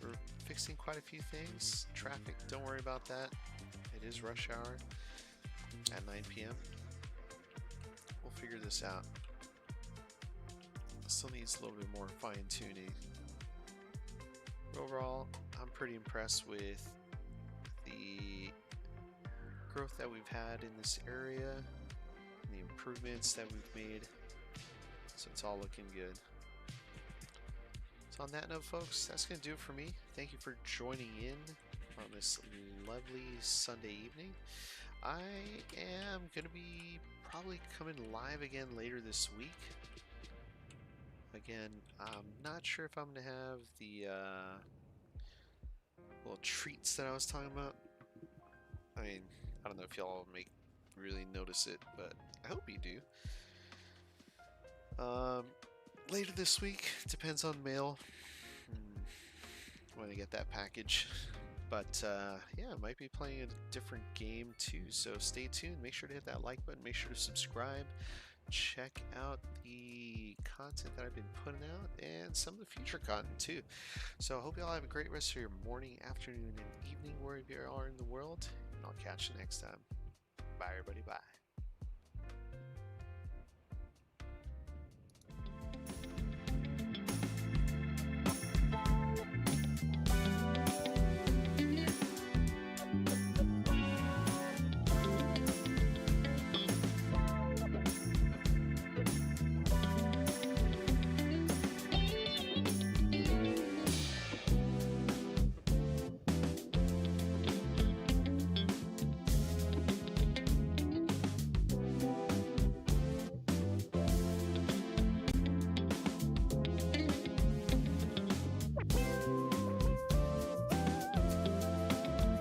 Speaker 1: We're fixing quite a few things. Traffic, don't worry about that. It is rush hour at 9 p.m. We'll figure this out. Still needs a little bit more fine-tuning. But overall, I'm pretty impressed with the growth that we've had in this area, and the improvements that we've made. So it's all looking good. So on that note, folks, that's going to do it for me. Thank you for joining in on this lovely Sunday evening. I am going to be probably coming live again later this week. Again, I'm not sure if I'm going to have the little treats that I was talking about. I mean, I don't know if y'all really notice it, but I hope you do. Later this week, depends on mail when I get that package. But yeah, I might be playing a different game too, so stay tuned. Make sure to hit that like button, make sure to subscribe, check out the content that I've been putting out and some of the future content too. So I hope y'all have a great rest of your morning, afternoon, and evening wherever you are in the world, and I'll catch you next time. Bye everybody, bye.